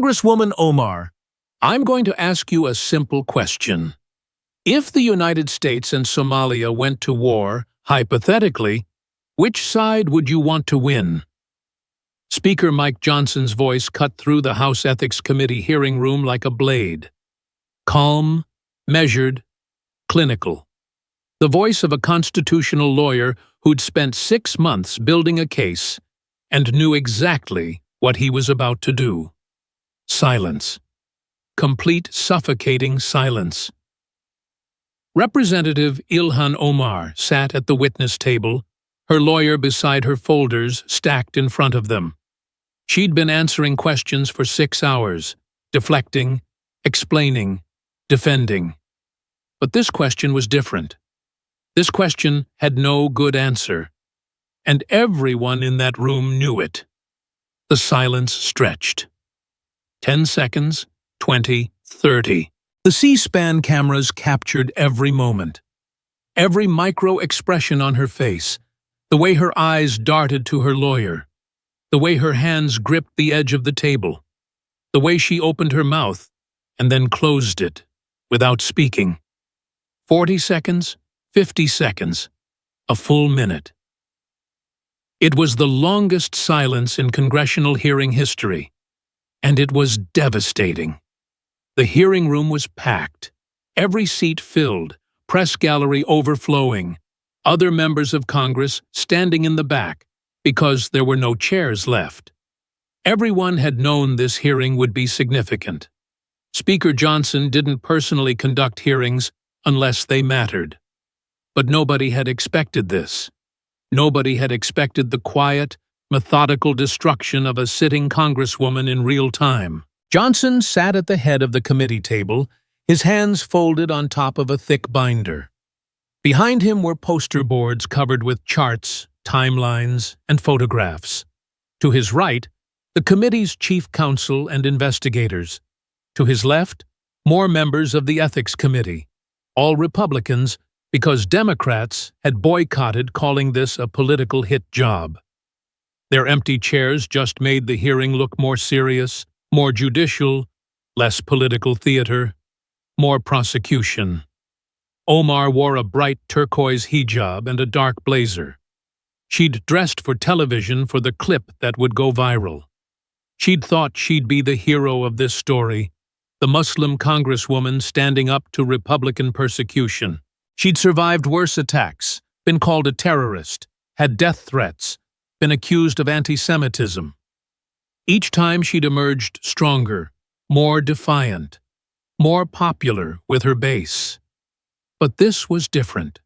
Congresswoman Omar, I'm going to ask you a simple question. If the United States and Somalia went to war, hypothetically, which side would you want to win? Speaker Mike Johnson's voice cut through the House Ethics Committee hearing room like a blade. Calm, measured, clinical. The voice of a constitutional lawyer who'd spent 6 months building a case and knew exactly what he was about to do. Silence. Complete suffocating silence. Representative Ilhan Omar sat at the witness table, her lawyer beside her folders stacked in front of them. She'd been answering questions for 6 hours, deflecting, explaining, defending. But this question was different. This question had no good answer, and everyone in that room knew it. The silence stretched. 10 seconds, 20, 30. The C-SPAN cameras captured every moment. Every micro-expression on her face, the way her eyes darted to her lawyer, the way her hands gripped the edge of the table, the way she opened her mouth and then closed it, without speaking. 40 seconds, 50 seconds, a full minute. It was the longest silence in congressional hearing history, and it was devastating. The hearing room was packed, every seat filled, press gallery overflowing, other members of Congress standing in the back because there were no chairs left. Everyone had known this hearing would be significant. Speaker Johnson didn't personally conduct hearings unless they mattered. But nobody had expected this. Nobody had expected the quiet, methodical destruction of a sitting congresswoman in real time. Johnson sat at the head of the committee table, his hands folded on top of a thick binder. Behind him were poster boards covered with charts, timelines, and photographs. To his right, the committee's chief counsel and investigators. To his left, more members of the Ethics Committee, all Republicans, because Democrats had boycotted calling this a political hit job. Their empty chairs just made the hearing look more serious, more judicial, less political theater, more prosecution. Omar wore a bright turquoise hijab and a dark blazer. She'd dressed for television for the clip that would go viral. She'd thought she'd be the hero of this story, the Muslim congresswoman standing up to Republican persecution. She'd survived worse attacks, been called a terrorist, had death threats, been accused of anti-Semitism. Each time she'd emerged stronger, more defiant, more popular with her base. But this was different.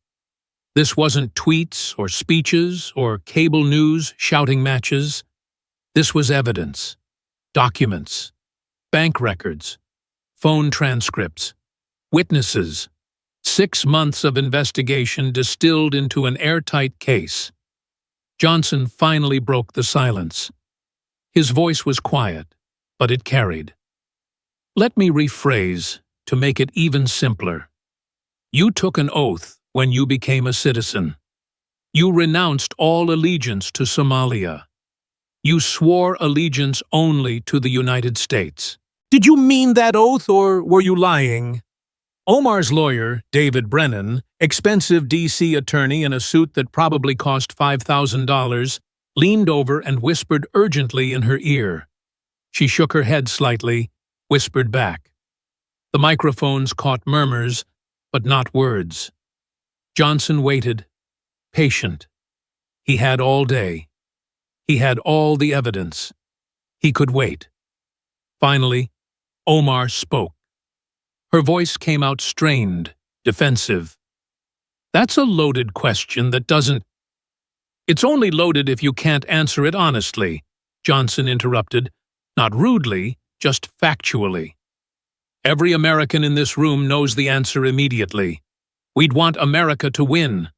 This wasn't tweets or speeches or cable news shouting matches. This was evidence, documents, bank records, phone transcripts, witnesses, 6 months of investigation distilled into an airtight case. Johnson finally broke the silence. His voice was quiet, but it carried. Let me rephrase to make it even simpler. You took an oath when you became a citizen. You renounced all allegiance to Somalia. You swore allegiance only to the United States. Did you mean that oath, or were you lying? Omar's lawyer, David Brennan, expensive D.C. attorney in a suit that probably cost $5,000, leaned over and whispered urgently in her ear. She shook her head slightly, whispered back. The microphones caught murmurs, but not words. Johnson waited, patient. He had all day. He had all the evidence. He could wait. Finally, Omar spoke. Her voice came out strained, defensive. That's a loaded question that doesn't... It's only loaded if you can't answer it honestly, Johnson interrupted, not rudely, just factually. Every American in this room knows the answer immediately. We'd want America to win.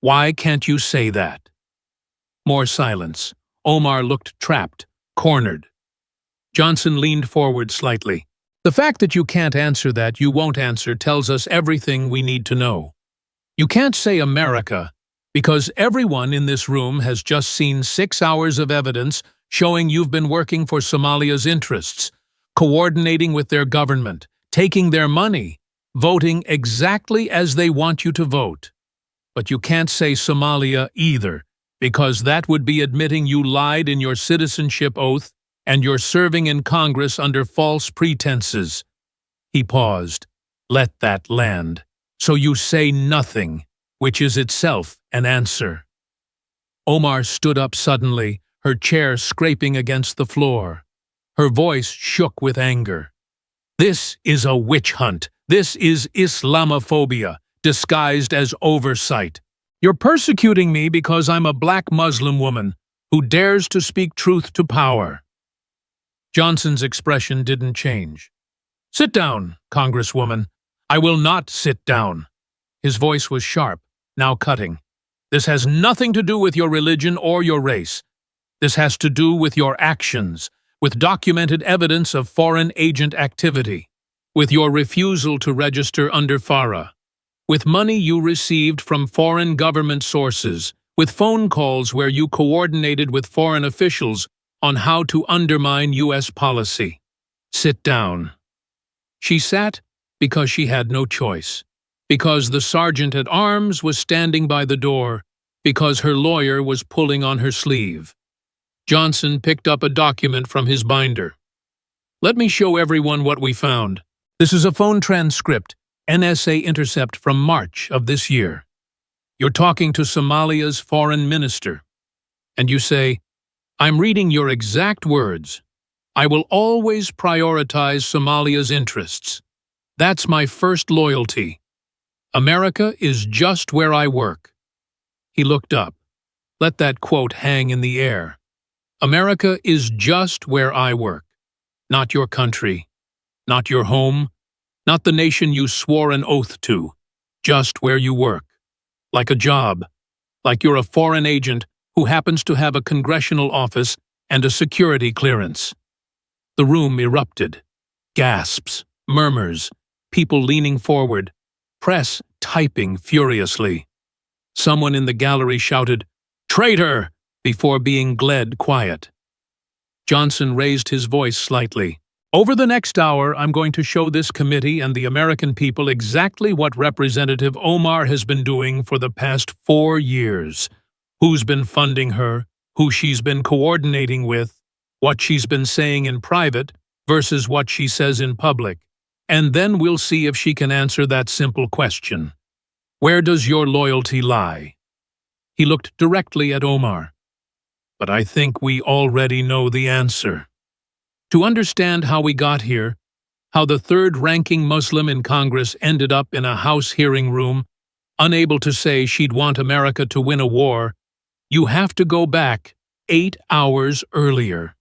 Why can't you say that? More silence. Omar looked trapped, cornered. Johnson leaned forward slightly. The fact that you can't answer that you won't answer tells us everything we need to know. You can't say America because everyone in this room has just seen 6 hours of evidence showing you've been working for Somalia's interests, coordinating with their government, taking their money, voting exactly as they want you to vote. But you can't say Somalia either, because that would be admitting you lied in your citizenship oath and you're serving in Congress under false pretenses. He paused. Let that land. So you say nothing, which is itself an answer. Omar stood up suddenly, her chair scraping against the floor. Her voice shook with anger. This is a witch hunt. This is Islamophobia, disguised as oversight. You're persecuting me because I'm a black Muslim woman who dares to speak truth to power. Johnson's expression didn't change. Sit down, Congresswoman. I will not sit down. His voice was sharp, now cutting. This has nothing to do with your religion or your race. This has to do with your actions, with documented evidence of foreign agent activity, with your refusal to register under FARA, with money you received from foreign government sources, with phone calls where you coordinated with foreign officials on how to undermine U.S. policy. Sit down. She sat because she had no choice, because the sergeant-at-arms was standing by the door, because her lawyer was pulling on her sleeve. Johnson picked up a document from his binder. Let me show everyone what we found. This is a phone transcript, NSA intercept from March of this year. You're talking to Somalia's foreign minister. And you say, I'm reading your exact words. I will always prioritize Somalia's interests. That's my first loyalty. America is just where I work. He looked up. Let that quote hang in the air. America is just where I work. Not your country. Not your home. Not the nation you swore an oath to. Just where you work. Like a job. Like you're a foreign agent who happens to have a congressional office and a security clearance. The room erupted. Gasps, murmurs, people leaning forward, press typing furiously. Someone in the gallery shouted, "Traitor!" before being gled quiet. Johnson raised his voice slightly. Over the next hour, I'm going to show this committee and the American people exactly what Representative Omar has been doing for the past 4 years. Who's been funding her, who she's been coordinating with, what she's been saying in private versus what she says in public. And then we'll see if she can answer that simple question. Where does your loyalty lie? He looked directly at Omar. But I think we already know the answer. To understand how we got here, how the third-ranking Muslim in Congress ended up in a House hearing room, unable to say she'd want America to win a war, you have to go back 8 hours earlier.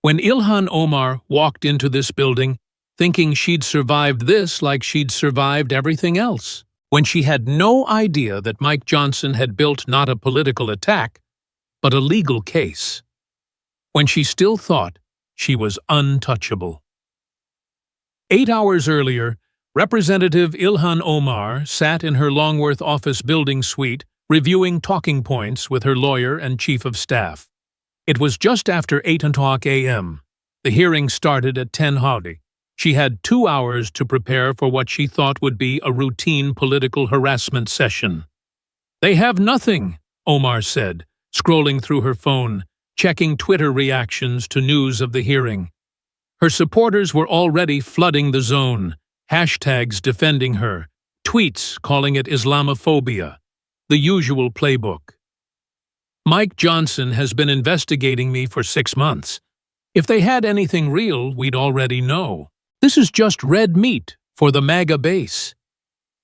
When Ilhan Omar walked into this building, thinking she'd survived this like she'd survived everything else, when she had no idea that Mike Johnson had built not a political attack, but a legal case, when she still thought she was untouchable. 8 hours earlier, Representative Ilhan Omar sat in her Longworth office building suite reviewing talking points with her lawyer and chief of staff. It was just after 8:00 a.m. The hearing started at 10:00. She had 2 hours to prepare for what she thought would be a routine political harassment session. They have nothing, Omar said, scrolling through her phone, checking Twitter reactions to news of the hearing. Her supporters were already flooding the zone, hashtags defending her, tweets calling it Islamophobia, the usual playbook. Mike Johnson has been investigating me for 6 months. If they had anything real, we'd already know. This is just red meat for the MAGA base.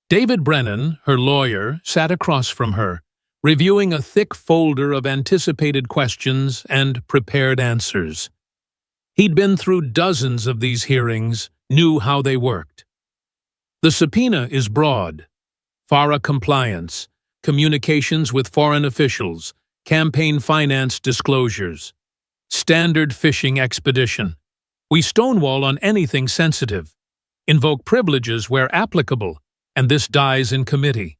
David Brennan, her lawyer, sat across from her, reviewing a thick folder of anticipated questions and prepared answers. He'd been through dozens of these hearings, knew how they worked. The subpoena is broad. FARA compliance, communications with foreign officials, campaign finance disclosures, standard fishing expedition. We stonewall on anything sensitive, invoke privileges where applicable, and this dies in committee.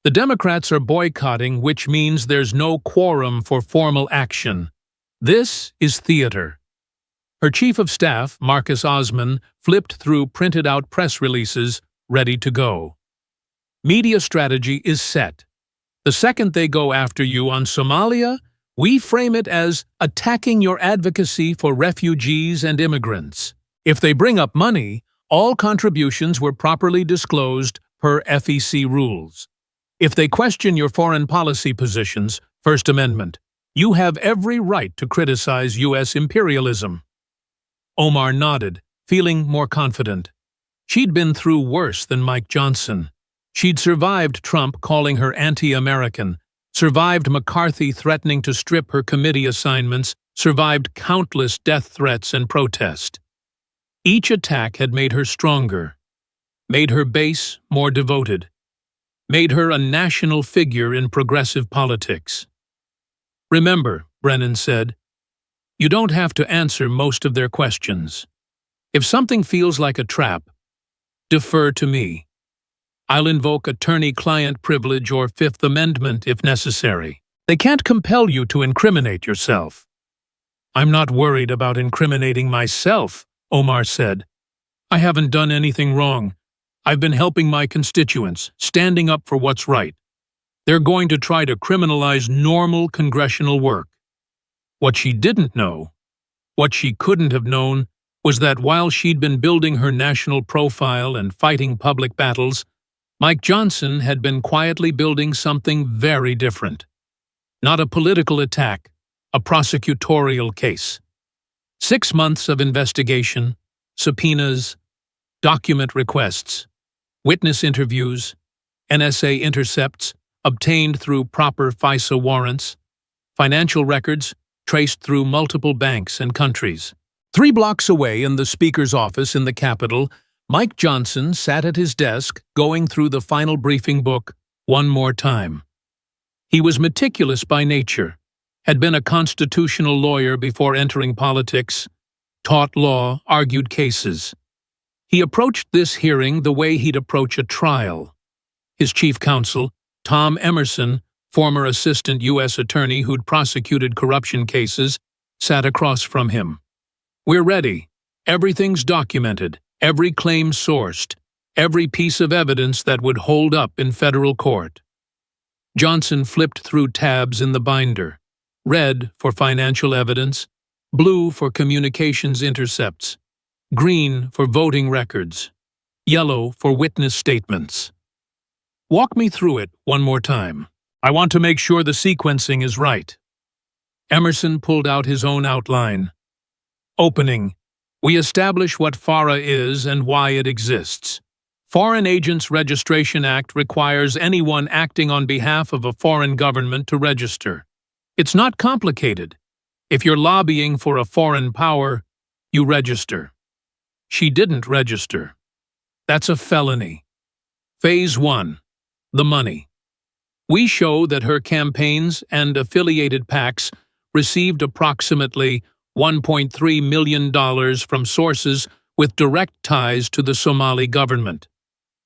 The Democrats are boycotting, which means there's no quorum for formal action. This is theater. Her chief of staff, Marcus Osman, flipped through printed-out press releases, ready to go. Media strategy is set. The second they go after you on Somalia, we frame it as attacking your advocacy for refugees and immigrants. If they bring up money, all contributions were properly disclosed per FEC rules. If they question your foreign policy positions, First Amendment, you have every right to criticize U.S. imperialism. Omar nodded, feeling more confident. She'd been through worse than Mike Johnson. She'd survived Trump calling her anti-American, survived McCarthy threatening to strip her committee assignments, survived countless death threats and protest. Each attack had made her stronger, made her base more devoted, made her a national figure in progressive politics. Remember, Brennan said, you don't have to answer most of their questions. If something feels like a trap, defer to me. I'll invoke attorney-client privilege or Fifth Amendment if necessary. They can't compel you to incriminate yourself. I'm not worried about incriminating myself, Omar said. I haven't done anything wrong. I've been helping my constituents, standing up for what's right. They're going to try to criminalize normal congressional work. What she didn't know, what she couldn't have known, was that while she'd been building her national profile and fighting public battles, Mike Johnson had been quietly building something very different. Not a political attack, a prosecutorial case. 6 months of investigation, subpoenas, document requests, witness interviews, NSA intercepts obtained through proper FISA warrants, financial records traced through multiple banks and countries. 3 blocks away in the Speaker's office in the Capitol, Mike Johnson sat at his desk going through the final briefing book one more time. He was meticulous by nature, had been a constitutional lawyer before entering politics, taught law, argued cases. He approached this hearing the way he'd approach a trial. His chief counsel, Tom Emerson, former assistant U.S. attorney who'd prosecuted corruption cases, sat across from him. We're ready. Everything's documented. Every claim sourced, every piece of evidence that would hold up in federal court. Johnson flipped through tabs in the binder, red for financial evidence, blue for communications intercepts, green for voting records, yellow for witness statements. Walk me through it one more time. I want to make sure the sequencing is right. Emerson pulled out his own outline. Opening. We establish what FARA is and why it exists. Foreign Agents Registration Act requires anyone acting on behalf of a foreign government to register. It's not complicated. If you're lobbying for a foreign power, you register. She didn't register. That's a felony. Phase 1. The money. We show that her campaigns and affiliated PACs received approximately $1.3 million from sources with direct ties to the Somali government.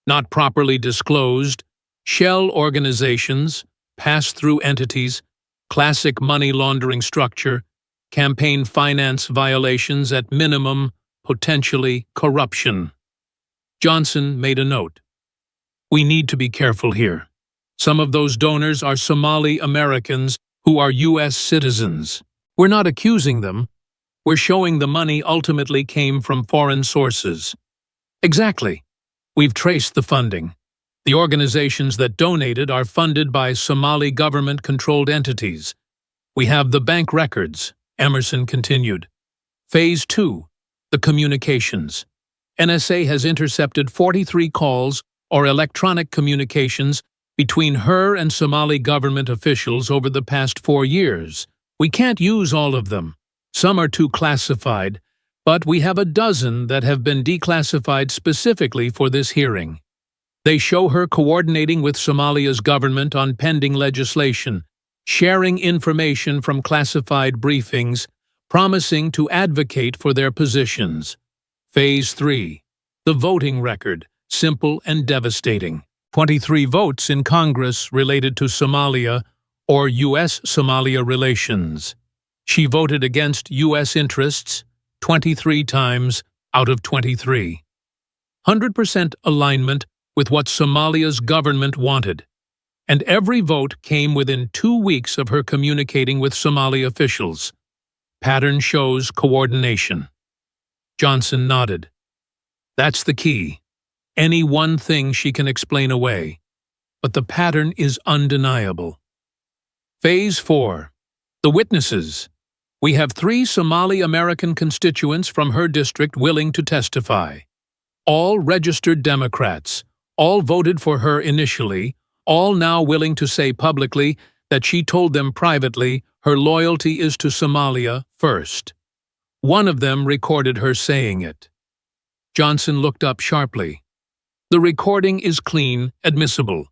Not properly disclosed, shell organizations, pass-through entities, classic money laundering structure, campaign finance violations at minimum, potentially corruption. Johnson made a note. We need to be careful here. Some of those donors are Somali Americans who are U.S. citizens. We're not accusing them. We're showing the money ultimately came from foreign sources. Exactly. We've traced the funding. The organizations that donated are funded by Somali government-controlled entities. We have the bank records, Emerson continued. Phase 2. The communications. NSA has intercepted 43 calls or electronic communications between her and Somali government officials over the past 4 years. We can't use all of them. Some are too classified, but we have a dozen that have been declassified specifically for this hearing. They show her coordinating with Somalia's government on pending legislation, sharing information from classified briefings, promising to advocate for their positions. Phase 3. The voting record, simple and devastating. 23 votes in Congress related to Somalia or U.S.-Somalia relations. She voted against U.S. interests, 23 times out of 23. 100% alignment with what Somalia's government wanted. And every vote came within 2 weeks of her communicating with Somali officials. Pattern shows coordination. Johnson nodded. That's the key. Any one thing she can explain away. But the pattern is undeniable. Phase 4. The witnesses. We have 3 Somali American constituents from her district willing to testify. All registered Democrats, all voted for her initially, all now willing to say publicly that she told them privately her loyalty is to Somalia first. One of them recorded her saying it. Johnson looked up sharply. The recording is clean, admissible.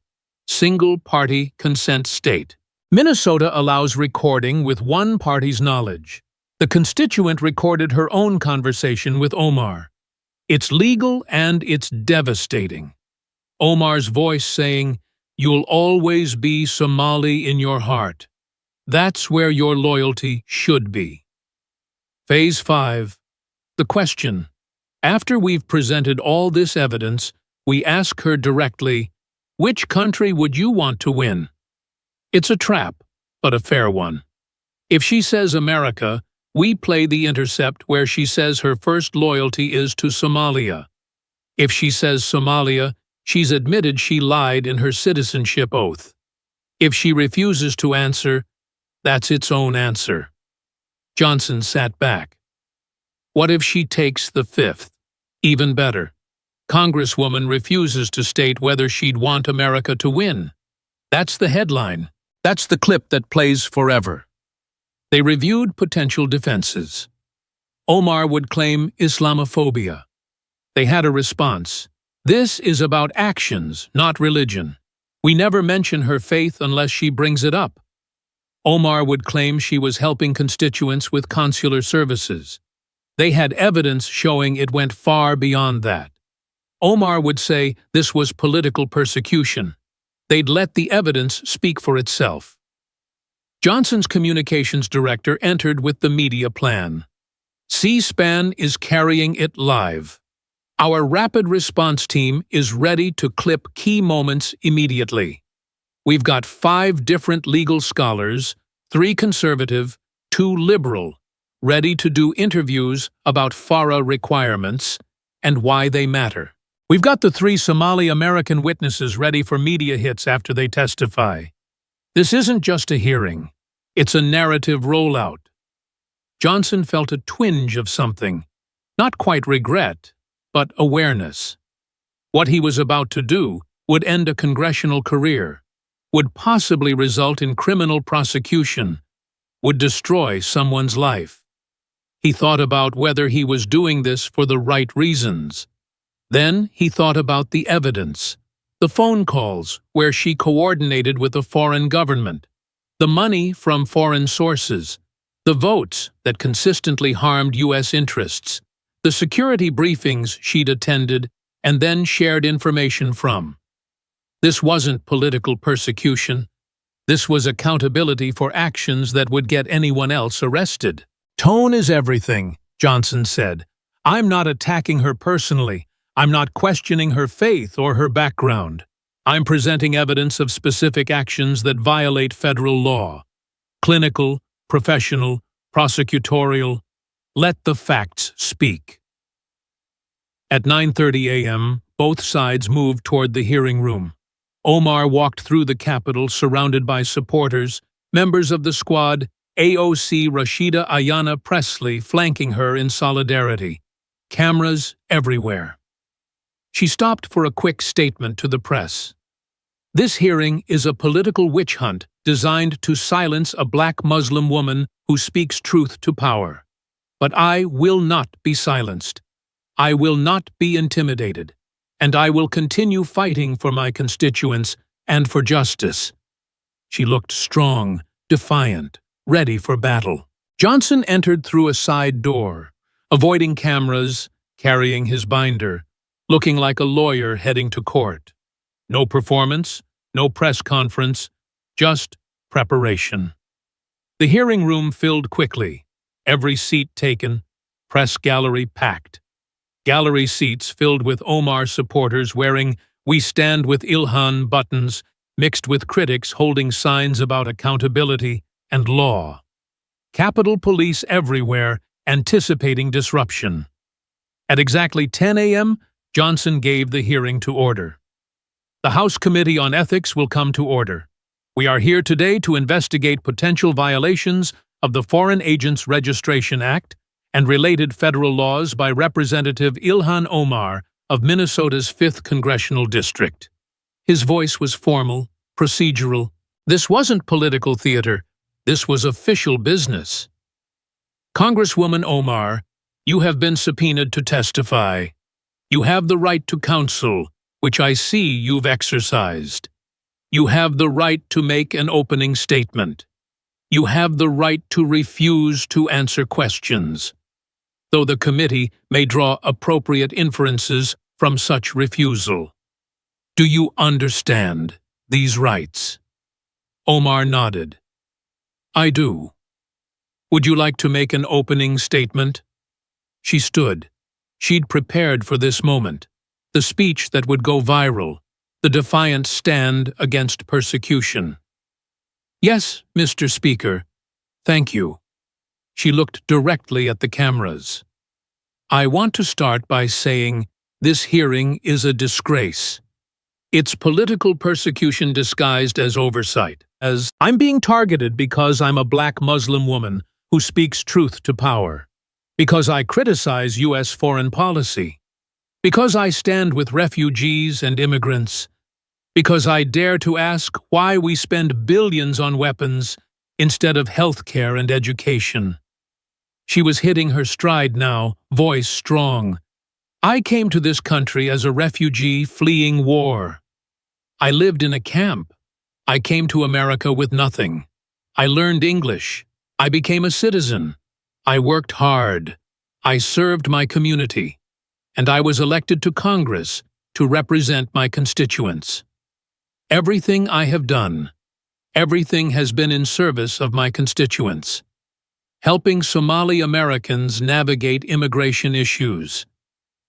Single-party consent state. Minnesota allows recording with one party's knowledge. The constituent recorded her own conversation with Omar. It's legal and it's devastating. Omar's voice saying, "You'll always be Somali in your heart. That's where your loyalty should be." Phase 5. The question. After we've presented all this evidence, we ask her directly, which country would you want to win? It's a trap, but a fair one. If she says America, we play the intercept where she says her first loyalty is to Somalia. If she says Somalia, she's admitted she lied in her citizenship oath. If she refuses to answer, that's its own answer. Johnson sat back. What if she takes the 5th? Even better. Congresswoman refuses to state whether she'd want America to win. That's the headline. That's the clip that plays forever. They reviewed potential defenses. Omar would claim Islamophobia. They had a response. This is about actions, not religion. We never mention her faith unless she brings it up. Omar would claim she was helping constituents with consular services. They had evidence showing it went far beyond that. Omar would say this was political persecution. They'd let the evidence speak for itself. Johnson's communications director entered with the media plan. C-SPAN is carrying it live. Our rapid response team is ready to clip key moments immediately. We've got 5 different legal scholars, 3 conservative, 2 liberal, ready to do interviews about FARA requirements and why they matter. We've got the 3 Somali American witnesses ready for media hits after they testify. This isn't just a hearing. It's a narrative rollout. Johnson felt a twinge of something, not quite regret, but awareness. What he was about to do would end a congressional career, would possibly result in criminal prosecution, would destroy someone's life. He thought about whether he was doing this for the right reasons. Then he thought about the evidence, the phone calls where she coordinated with a foreign government, the money from foreign sources, the votes that consistently harmed U.S. interests, the security briefings she'd attended and then shared information from. This wasn't political persecution. This was accountability for actions that would get anyone else arrested. Tone is everything, Johnson said. I'm not attacking her personally. I'm not questioning her faith or her background. I'm presenting evidence of specific actions that violate federal law. Clinical, professional, prosecutorial. Let the facts speak. At 9:30 a.m., both sides moved toward the hearing room. Omar walked through the Capitol surrounded by supporters, members of the squad, AOC Rashida Ayanna Presley flanking her in solidarity. Cameras everywhere. She stopped for a quick statement to the press. This hearing is a political witch hunt designed to silence a black Muslim woman who speaks truth to power. But I will not be silenced. I will not be intimidated. And I will continue fighting for my constituents and for justice. She looked strong, defiant, ready for battle. Johnson entered through a side door, avoiding cameras, carrying his binder, looking like a lawyer heading to court. No performance, no press conference, just preparation. The hearing room filled quickly, every seat taken, Press gallery packed. Gallery seats filled with Omar supporters wearing "We Stand with Ilhan" buttons, mixed with critics holding signs about accountability and law. Capitol Police everywhere, anticipating disruption. At exactly 10 a.m., Johnson gave the hearing to order. The House Committee on Ethics will come to order. We are here today to investigate potential violations of the Foreign Agents Registration Act and related federal laws by Representative Ilhan Omar of Minnesota's 5th Congressional District. His voice was formal, procedural. This wasn't political theater. This was official business. Congresswoman Omar, you have been subpoenaed to testify. You have the right to counsel, which I see you've exercised. You have the right to make an opening statement. You have the right to refuse to answer questions, though the committee may draw appropriate inferences from such refusal. Do you understand these rights? Omar nodded. I do. Would you like to make an opening statement? She stood. She'd prepared for this moment, the speech that would go viral, the defiant stand against persecution. Yes, Mr. Speaker. Thank you. She looked directly at the cameras. I want to start by saying this hearing is a disgrace. It's political persecution disguised as oversight, as I'm being targeted because I'm a black Muslim woman who speaks truth to power, because I criticize U.S. foreign policy, because I stand with refugees and immigrants, because I dare to ask why we spend billions on weapons instead of health care and education. She was hitting her stride now, voice strong. I came to this country as a refugee fleeing war. I lived in a camp. I came to America with nothing. I learned English. I became a citizen. I worked hard. I served my community. And I was elected to Congress to represent my constituents. Everything I have done, everything has been in service of my constituents, helping Somali Americans navigate immigration issues,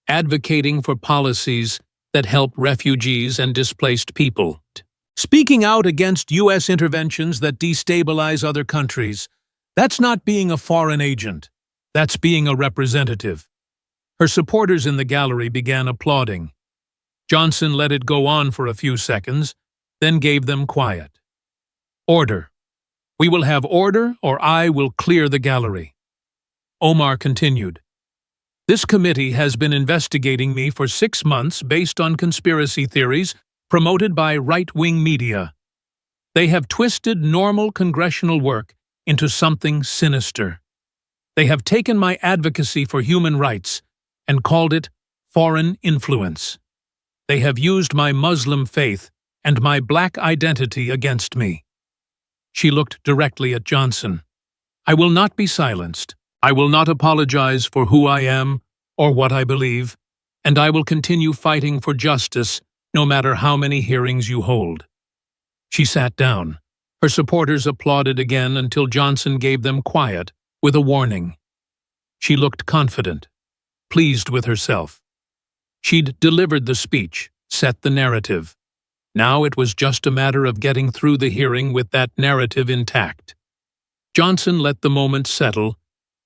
advocating for policies that help refugees and displaced people, speaking out against U.S. interventions that destabilize other countries. That's not being a foreign agent. That's being a representative. Her supporters in the gallery began applauding. Johnson let it go on for a few seconds, then gave them quiet. Order. We will have order, or I will clear the gallery. Omar continued. This committee has been investigating me for 6 months based on conspiracy theories promoted by right-wing media. They have twisted normal congressional work into something sinister. They have taken my advocacy for human rights and called it foreign influence. They have used my Muslim faith and my black identity against me. She looked directly at Johnson. I will not be silenced. I will not apologize for who I am or what I believe, and I will continue fighting for justice no matter how many hearings you hold. She sat down. Her supporters applauded again until Johnson gave them quiet with a warning. She looked confident, pleased with herself. She'd delivered the speech, set the narrative. Now it was just a matter of getting through the hearing with that narrative intact. Johnson let the moment settle,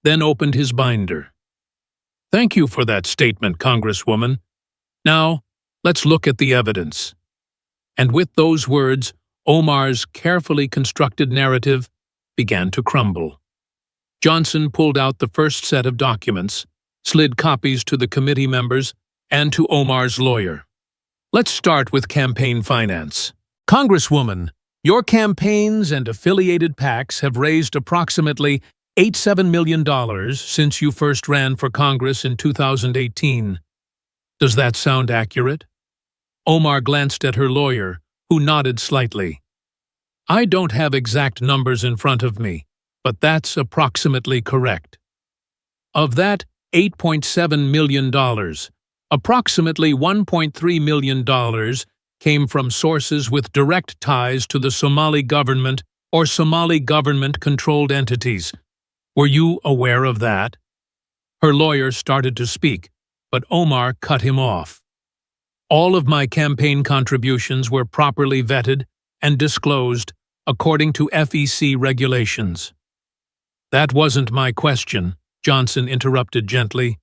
then opened his binder. Thank you for that statement, Congresswoman. Now, let's look at the evidence. And with those words, Omar's carefully constructed narrative began to crumble. Johnson pulled out the first set of documents, slid copies to the committee members and to Omar's lawyer. Let's start with campaign finance. Congresswoman, your campaigns and affiliated PACs have raised approximately $87 million since you first ran for Congress in 2018. Does that sound accurate? Omar glanced at her lawyer, who nodded slightly. I don't have exact numbers in front of me, but that's approximately correct. Of that $8.7 million, approximately $1.3 million came from sources with direct ties to the Somali government or Somali government-controlled entities. Were you aware of that? Her lawyer started to speak, but Omar cut him off. All of my campaign contributions were properly vetted and disclosed according to FEC regulations. That wasn't my question, Johnson interrupted gently.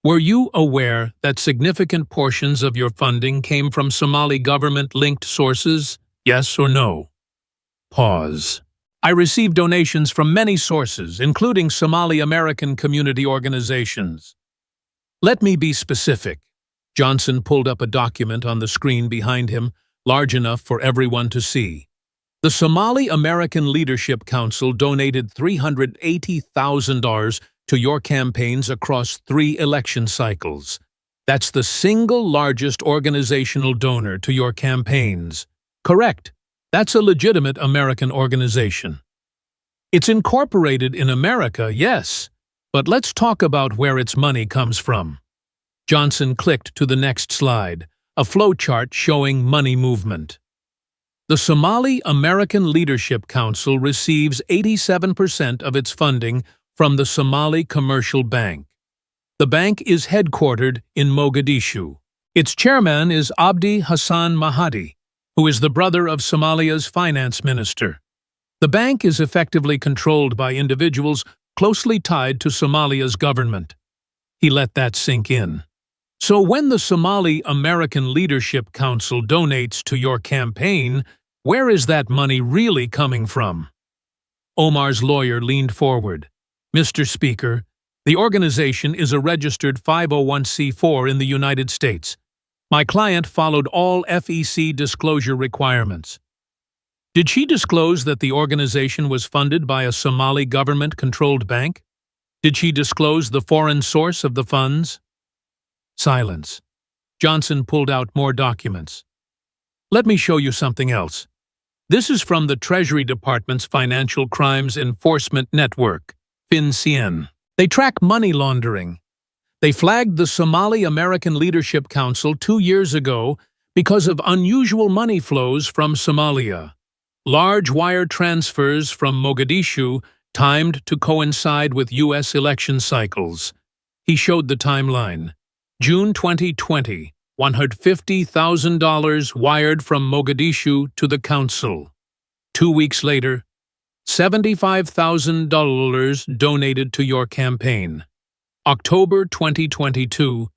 Were you aware that significant portions of your funding came from Somali government-linked sources? Yes or no? Pause. I received donations from many sources, including Somali American community organizations. Let me be specific. Johnson pulled up a document on the screen behind him, large enough for everyone to see. The Somali American Leadership Council donated $380,000 to your campaigns across 3 election cycles. That's the single largest organizational donor to your campaigns. Correct. That's a legitimate American organization. It's incorporated in America, yes, but let's talk about where its money comes from. Johnson clicked to the next slide, a flowchart showing money movement. The Somali American Leadership Council receives 87% of its funding from the Somali Commercial Bank. The bank is headquartered in Mogadishu. Its chairman is Abdi Hassan Mahdi, who is the brother of Somalia's finance minister. The bank is effectively controlled by individuals closely tied to Somalia's government. He let that sink in. So when the Somali American Leadership Council donates to your campaign, where is that money really coming from? Omar's lawyer leaned forward. Mr. Speaker, the organization is a registered 501c4 in the United States. My client followed all FEC disclosure requirements. Did she disclose that the organization was funded by a Somali government-controlled bank? Did she disclose the foreign source of the funds? Silence. Johnson pulled out more documents. Let me show you something else. This is from the Treasury Department's Financial Crimes Enforcement Network, FinCEN. They track money laundering. They flagged the Somali American Leadership Council 2 years ago because of unusual money flows from Somalia. Large wire transfers from Mogadishu timed to coincide with U.S. election cycles. He showed the timeline. June 2020, $150,000 wired from Mogadishu to the council. 2 weeks later, $75,000 donated to your campaign. October 2022,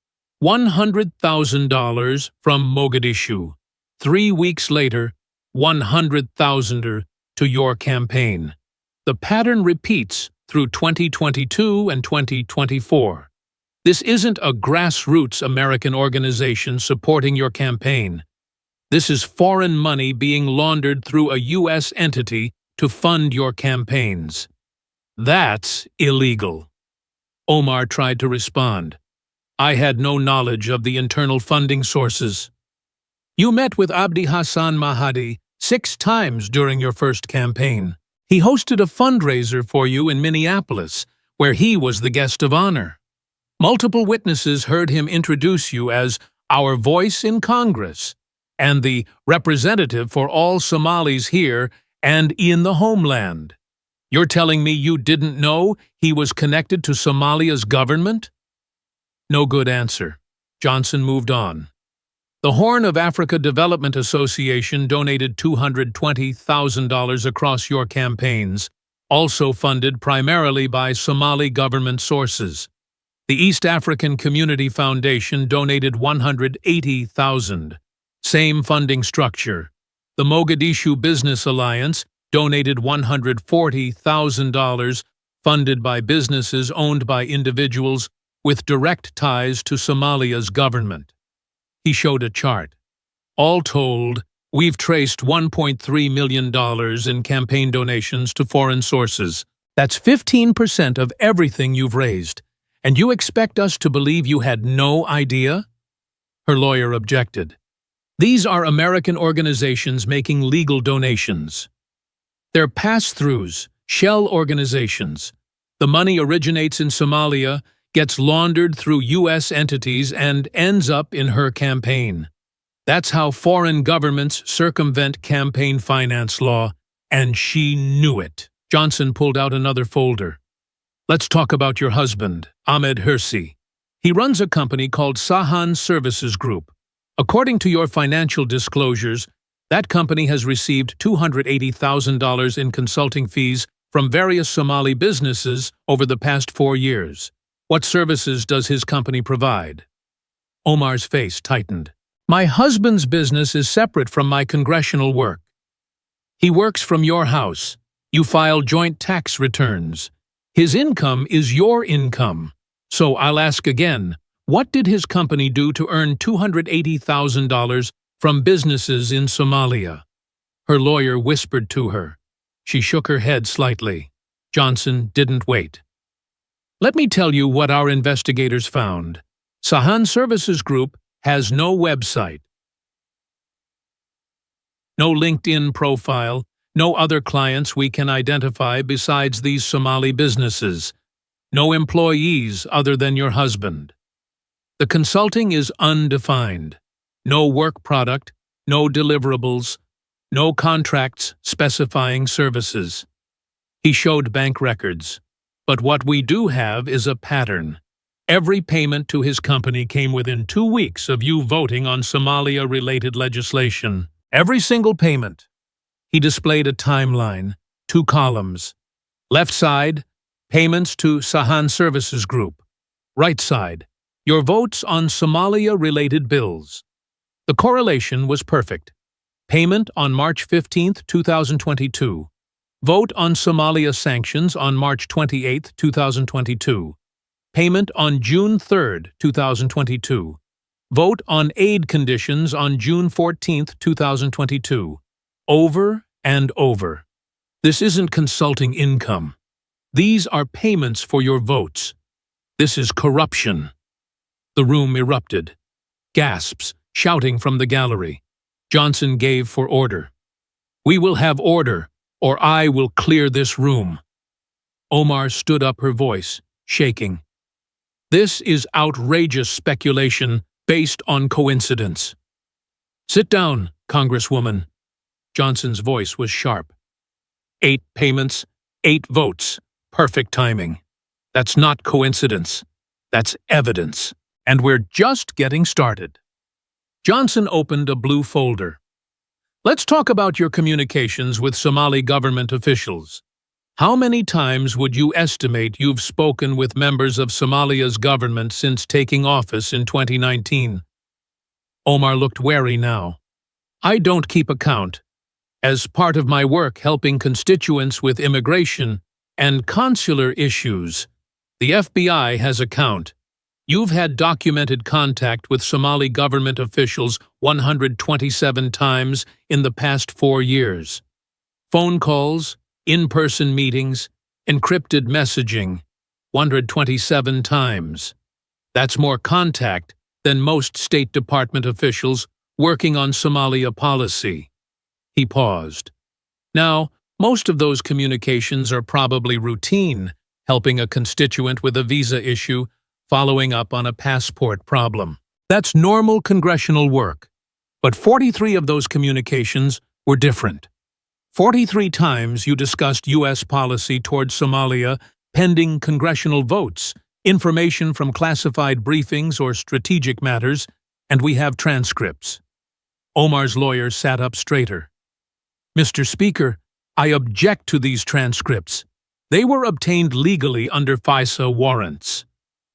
$100,000 from Mogadishu. 3 weeks later, $100,000 to your campaign. The pattern repeats through 2022 and 2024. This isn't a grassroots American organization supporting your campaign. This is foreign money being laundered through a U.S. entity to fund your campaigns. That's illegal. Omar tried to respond. I had no knowledge of the internal funding sources. You met with Abdi Hassan Mahdi 6 times during your first campaign. He hosted a fundraiser for you in Minneapolis, where he was the guest of honor. Multiple witnesses heard him introduce you as our voice in Congress and the representative for all Somalis here and in the homeland. You're telling me you didn't know he was connected to Somalia's government? No good answer. Johnson moved on. The Horn of Africa Development Association donated $220,000 across your campaigns, also funded primarily by Somali government sources. The East African Community Foundation donated $180,000. Same funding structure. The Mogadishu Business Alliance donated $140,000, funded by businesses owned by individuals with direct ties to Somalia's government. He showed a chart. All told, we've traced $1.3 million in campaign donations to foreign sources. That's 15% of everything you've raised. And you expect us to believe you had no idea? Her lawyer objected. These are American organizations making legal donations. They're pass-throughs, shell organizations. The money originates in Somalia, gets laundered through U.S. entities, and ends up in her campaign. That's how foreign governments circumvent campaign finance law, and she knew it. Johnson pulled out another folder. Let's talk about your husband, Ahmed Hirsi. He runs a company called Sahan Services Group. According to your financial disclosures, that company has received $280,000 in consulting fees from various Somali businesses over the past 4 years. What services does his company provide? Omar's face tightened. My husband's business is separate from my congressional work. He works from your house. You file joint tax returns. His income is your income. So I'll ask again, what did his company do to earn $280,000 from businesses in Somalia? Her lawyer whispered to her. She shook her head slightly. Johnson didn't wait. Let me tell you what our investigators found. Sahan Services Group has no website, no LinkedIn profile, no other clients we can identify besides these Somali businesses, no employees other than your husband. The consulting is undefined. No work product, no deliverables, no contracts specifying services. He showed bank records. But what we do have is a pattern. Every payment to his company came within 2 weeks of you voting on Somalia-related legislation. Every single payment. He displayed a timeline, 2 columns. Left side, payments to Sahan Services Group. Right side, your votes on Somalia-related bills. The correlation was perfect. Payment on March 15, 2022. Vote on Somalia sanctions on March 28, 2022. Payment on June 3, 2022. Vote on aid conditions on June 14, 2022. Over and over. This isn't consulting income. These are payments for your votes. This is corruption. The room erupted. Gasps, shouting from the gallery. Johnson gave for order. We will have order, or I will clear this room. Omar stood up, her voice shaking. This is outrageous speculation based on coincidence. Sit down, Congresswoman. Johnson's voice was sharp. 8 payments, 8 votes. Perfect timing. That's not coincidence. That's evidence. And we're just getting started. Johnson opened a blue folder. Let's talk about your communications with Somali government officials. How many times would you estimate you've spoken with members of Somalia's government since taking office in 2019? Omar looked wary now. I don't keep a count. As part of my work helping constituents with immigration and consular issues, the FBI has a count. You've had documented contact with Somali government officials 127 times in the past 4 years. Phone calls, in-person meetings, encrypted messaging, 127 times. That's more contact than most State Department officials working on Somalia policy. He paused. Now, most of those communications are probably routine, helping a constituent with a visa issue, following up on a passport problem. That's normal congressional work. But 43 of those communications were different. 43 times you discussed U.S. policy toward Somalia pending congressional votes, information from classified briefings or strategic matters, and we have transcripts. Omar's lawyer sat up straighter. Mr. Speaker, I object to these transcripts. They were obtained legally under FISA warrants.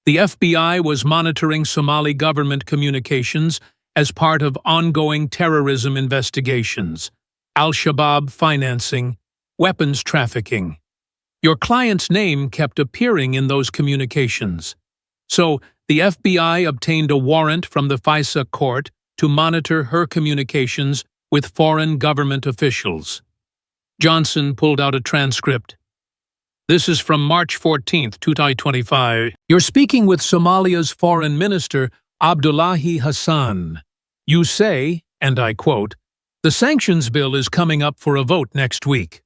The FBI was monitoring Somali government communications as part of ongoing terrorism investigations, Al-Shabaab financing, weapons trafficking. Your client's name kept appearing in those communications. So, the FBI obtained a warrant from the FISA court to monitor her communications with foreign government officials. Johnson pulled out a transcript. This is from March 14, 2025. You're speaking with Somalia's Foreign Minister, Abdullahi Hassan. You say, and I quote, "The sanctions bill is coming up for a vote next week.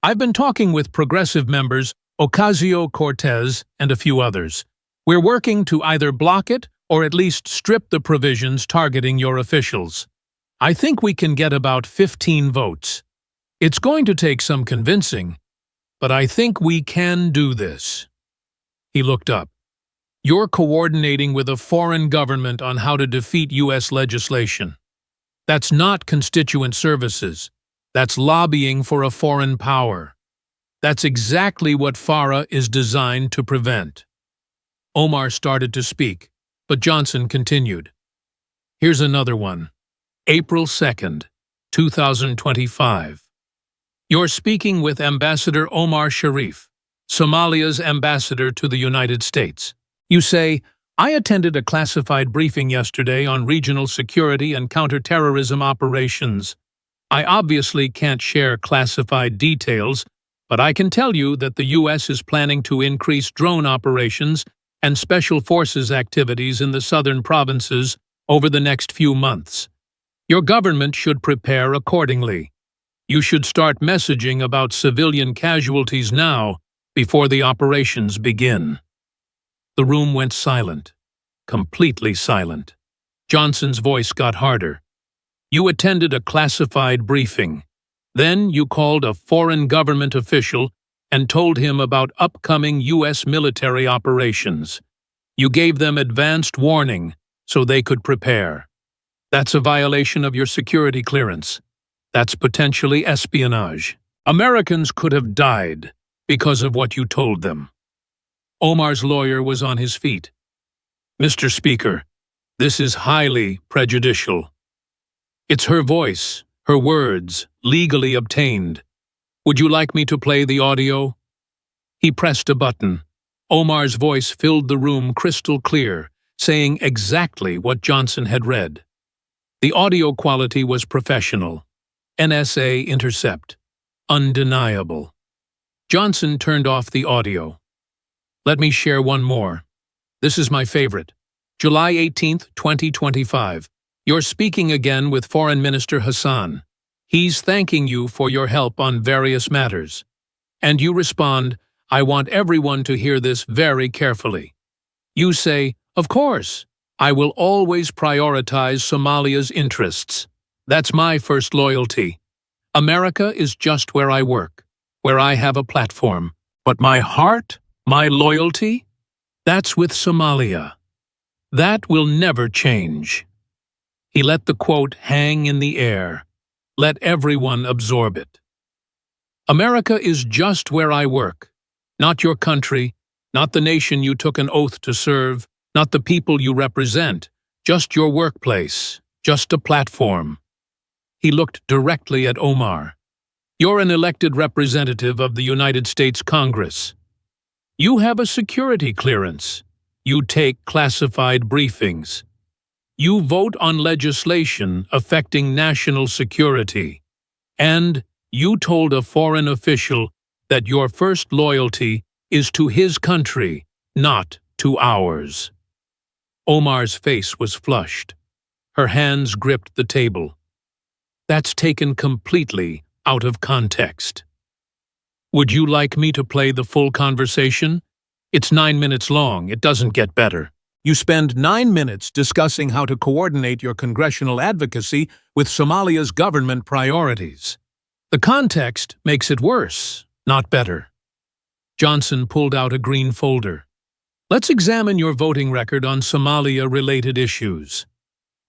I've been talking with progressive members, Ocasio-Cortez, and a few others. We're working to either block it or at least strip the provisions targeting your officials. I think we can get about 15 votes. It's going to take some convincing, but I think we can do this." He looked up. You're coordinating with a foreign government on how to defeat U.S. legislation. That's not constituent services. That's lobbying for a foreign power. That's exactly what FARA is designed to prevent. Omar started to speak, but Johnson continued. Here's another one. April 2nd, 2025. You're speaking with Ambassador Omar Sharif, Somalia's ambassador to the United States. You say, I attended a classified briefing yesterday on regional security and counterterrorism operations. I obviously can't share classified details, but I can tell you that the U.S. is planning to increase drone operations and special forces activities in the southern provinces over the next few months. Your government should prepare accordingly. You should start messaging about civilian casualties now, before the operations begin. The room went silent, completely silent. Johnson's voice got harder. You attended a classified briefing. Then you called a foreign government official and told him about upcoming U.S. military operations. You gave them advanced warning so they could prepare. That's a violation of your security clearance. That's potentially espionage. Americans could have died because of what you told them. Omar's lawyer was on his feet. Mr. Speaker, this is highly prejudicial. It's her voice, her words, legally obtained. Would you like me to play the audio? He pressed a button. Omar's voice filled the room crystal clear, saying exactly what Johnson had read. The audio quality was professional. NSA intercept. Undeniable. Johnson turned off the audio. Let me share one more. This is my favorite. July 18, 2025. You're speaking again with Foreign Minister Hassan. He's thanking you for your help on various matters. And you respond, I want everyone to hear this very carefully. You say, of course, I will always prioritize Somalia's interests. That's my first loyalty. America is just where I work, where I have a platform. But my heart, my loyalty, that's with Somalia. That will never change. He let the quote hang in the air. Let everyone absorb it. America is just where I work. Not your country, not the nation you took an oath to serve, not the people you represent, just your workplace, just a platform. He looked directly at Omar. You're an elected representative of the United States Congress. You have a security clearance. You take classified briefings. You vote on legislation affecting national security. And you told a foreign official that your first loyalty is to his country, not to ours. Omar's face was flushed. Her hands gripped the table. That's taken completely out of context. Would you like me to play the full conversation? It's 9 minutes long. It doesn't get better. You spend 9 minutes discussing how to coordinate your congressional advocacy with Somalia's government priorities. The context makes it worse, not better. Johnson pulled out a green folder. Let's examine your voting record on Somalia-related issues.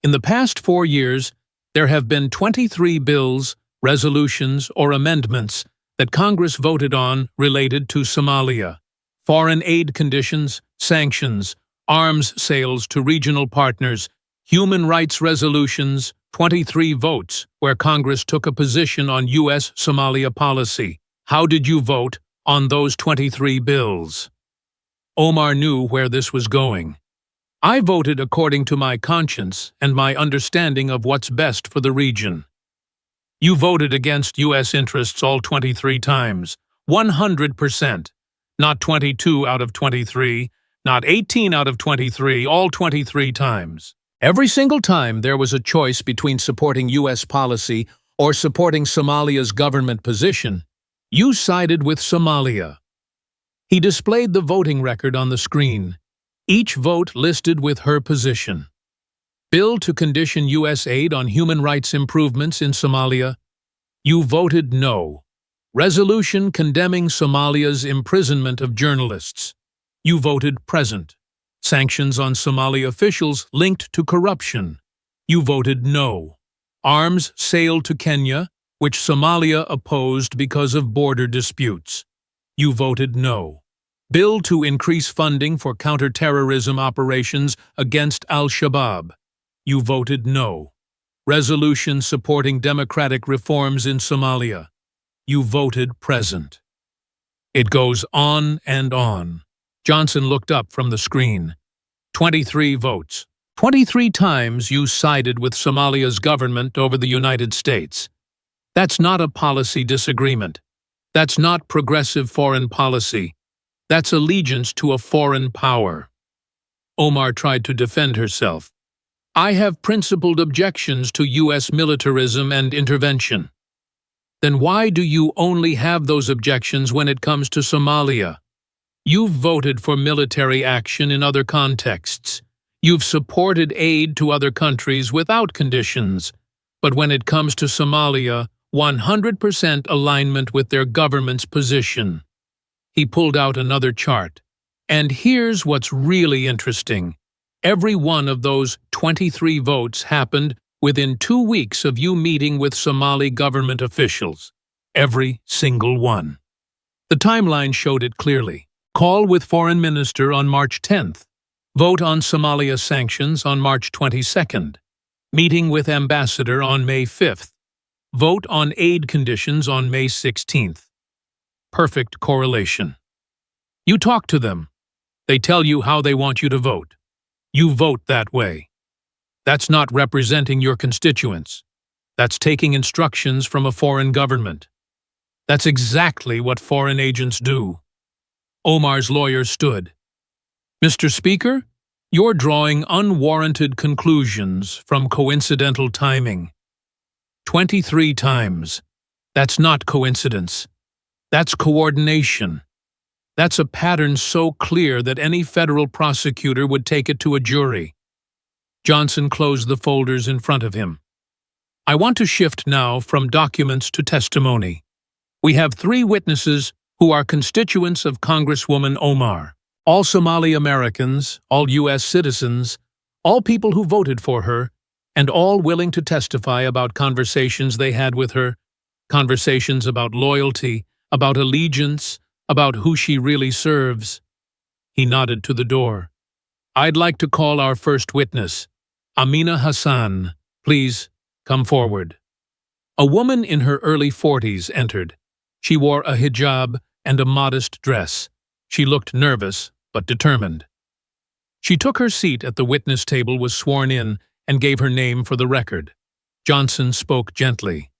In the past 4 years, there have been 23 bills, resolutions, or amendments that Congress voted on related to Somalia. Foreign aid conditions, sanctions, arms sales to regional partners, human rights resolutions, 23 votes where Congress took a position on U.S. Somalia policy. How did you vote on those 23 bills? Omar knew where this was going. I voted according to my conscience and my understanding of what's best for the region. You voted against U.S. interests all 23 times, 100%. Not 22 out of 23, not 18 out of 23, all 23 times. Every single time there was a choice between supporting U.S. policy or supporting Somalia's government position, you sided with Somalia. He displayed the voting record on the screen, each vote listed with her position. Bill to condition U.S. aid on human rights improvements in Somalia. You voted no. Resolution condemning Somalia's imprisonment of journalists. You voted present. Sanctions on Somali officials linked to corruption. You voted no. Arms sailed to Kenya, which Somalia opposed because of border disputes. You voted no. Bill to increase funding for counterterrorism operations against al-Shabaab. You voted no. Resolution supporting democratic reforms in Somalia. You voted present. It goes on and on. Johnson looked up from the screen. 23 votes. 23 times you sided with Somalia's government over the United States. That's not a policy disagreement. That's not progressive foreign policy. That's allegiance to a foreign power. Omar tried to defend herself. I have principled objections to U.S. militarism and intervention. Then why do you only have those objections when it comes to Somalia? You've voted for military action in other contexts. You've supported aid to other countries without conditions. But when it comes to Somalia, 100% alignment with their government's position. He pulled out another chart. And here's what's really interesting. Every one of those 23 votes happened within 2 weeks of you meeting with Somali government officials. Every single one. The timeline showed it clearly. Call with Foreign Minister on March 10th. Vote on Somalia sanctions on March 22nd. Meeting with Ambassador on May 5th. Vote on aid conditions on May 16th. Perfect correlation. You talk to them. They tell you how they want you to vote. You vote that way. That's not representing your constituents. That's taking instructions from a foreign government. That's exactly what foreign agents do. Omar's lawyer stood. Mr. Speaker, you're drawing unwarranted conclusions from coincidental timing. 23 times. That's not coincidence. That's coordination. That's a pattern so clear that any federal prosecutor would take it to a jury. Johnson closed the folders in front of him. I want to shift now from documents to testimony. We have 3 witnesses who are constituents of Congresswoman Omar. All Somali Americans, all U.S. citizens, all people who voted for her, and all willing to testify about conversations they had with her, conversations about loyalty, about allegiance, about who she really serves. He nodded to the door. I'd like to call our first witness, Amina Hassan. Please, come forward. A woman in her early 40s entered. She wore a hijab and a modest dress. She looked nervous, but determined. She took her seat at the witness table, was sworn in, and gave her name for the record. Johnson spoke gently.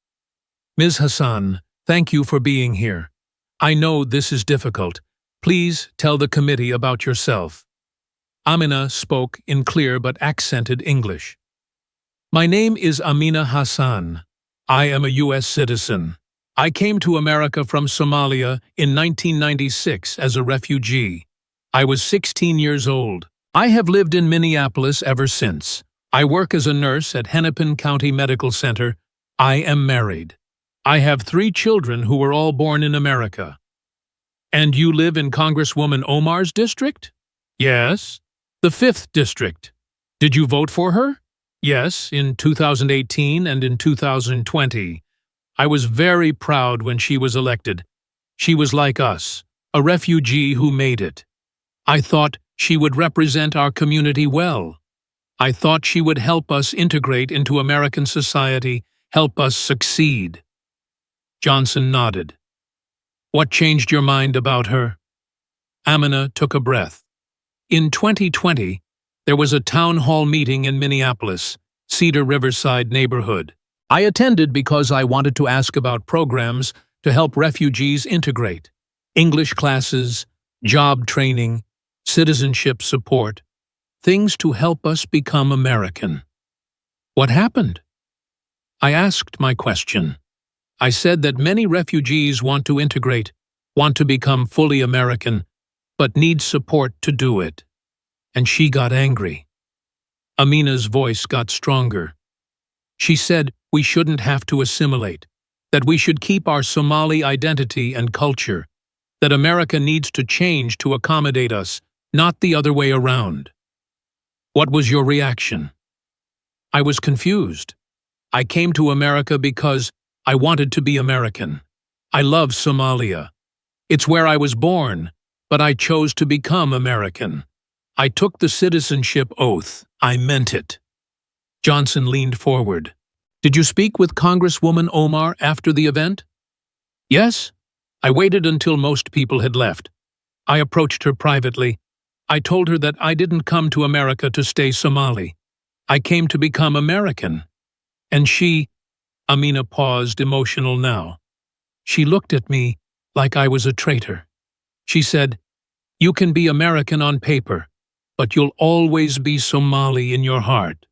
Ms. Hassan, thank you for being here. I know this is difficult. Please tell the committee about yourself. Amina spoke in clear but accented English. My name is Amina Hassan. I am a U.S. citizen. I came to America from Somalia in 1996 as a refugee. I was 16 years old. I have lived in Minneapolis ever since. I work as a nurse at Hennepin County Medical Center. I am married. I have 3 children who were all born in America. And you live in Congresswoman Omar's district? Yes. The 5th district. Did you vote for her? Yes, in 2018 and in 2020. I was very proud when she was elected. She was like us, a refugee who made it. I thought she would represent our community well. I thought she would help us integrate into American society, help us succeed. Johnson nodded. What changed your mind about her? Amina took a breath. In 2020, there was a town hall meeting in Minneapolis, Cedar Riverside neighborhood. I attended because I wanted to ask about programs to help refugees integrate, English classes, job training, citizenship support, things to help us become American. What happened? I asked my question. I said that many refugees want to integrate, want to become fully American, but need support to do it. And she got angry. Amina's voice got stronger. She said we shouldn't have to assimilate, that we should keep our Somali identity and culture, that America needs to change to accommodate us, not the other way around. What was your reaction? I was confused. I came to America because I wanted to be American. I love Somalia. It's where I was born, but I chose to become American. I took the citizenship oath. I meant it. Johnson leaned forward. Did you speak with Congresswoman Omar after the event? Yes. I waited until most people had left. I approached her privately. I told her that I didn't come to America to stay Somali. I came to become American. And she, Amina paused, emotional now. She looked at me like I was a traitor. She said, "You can be American on paper, but you'll always be Somali in your heart.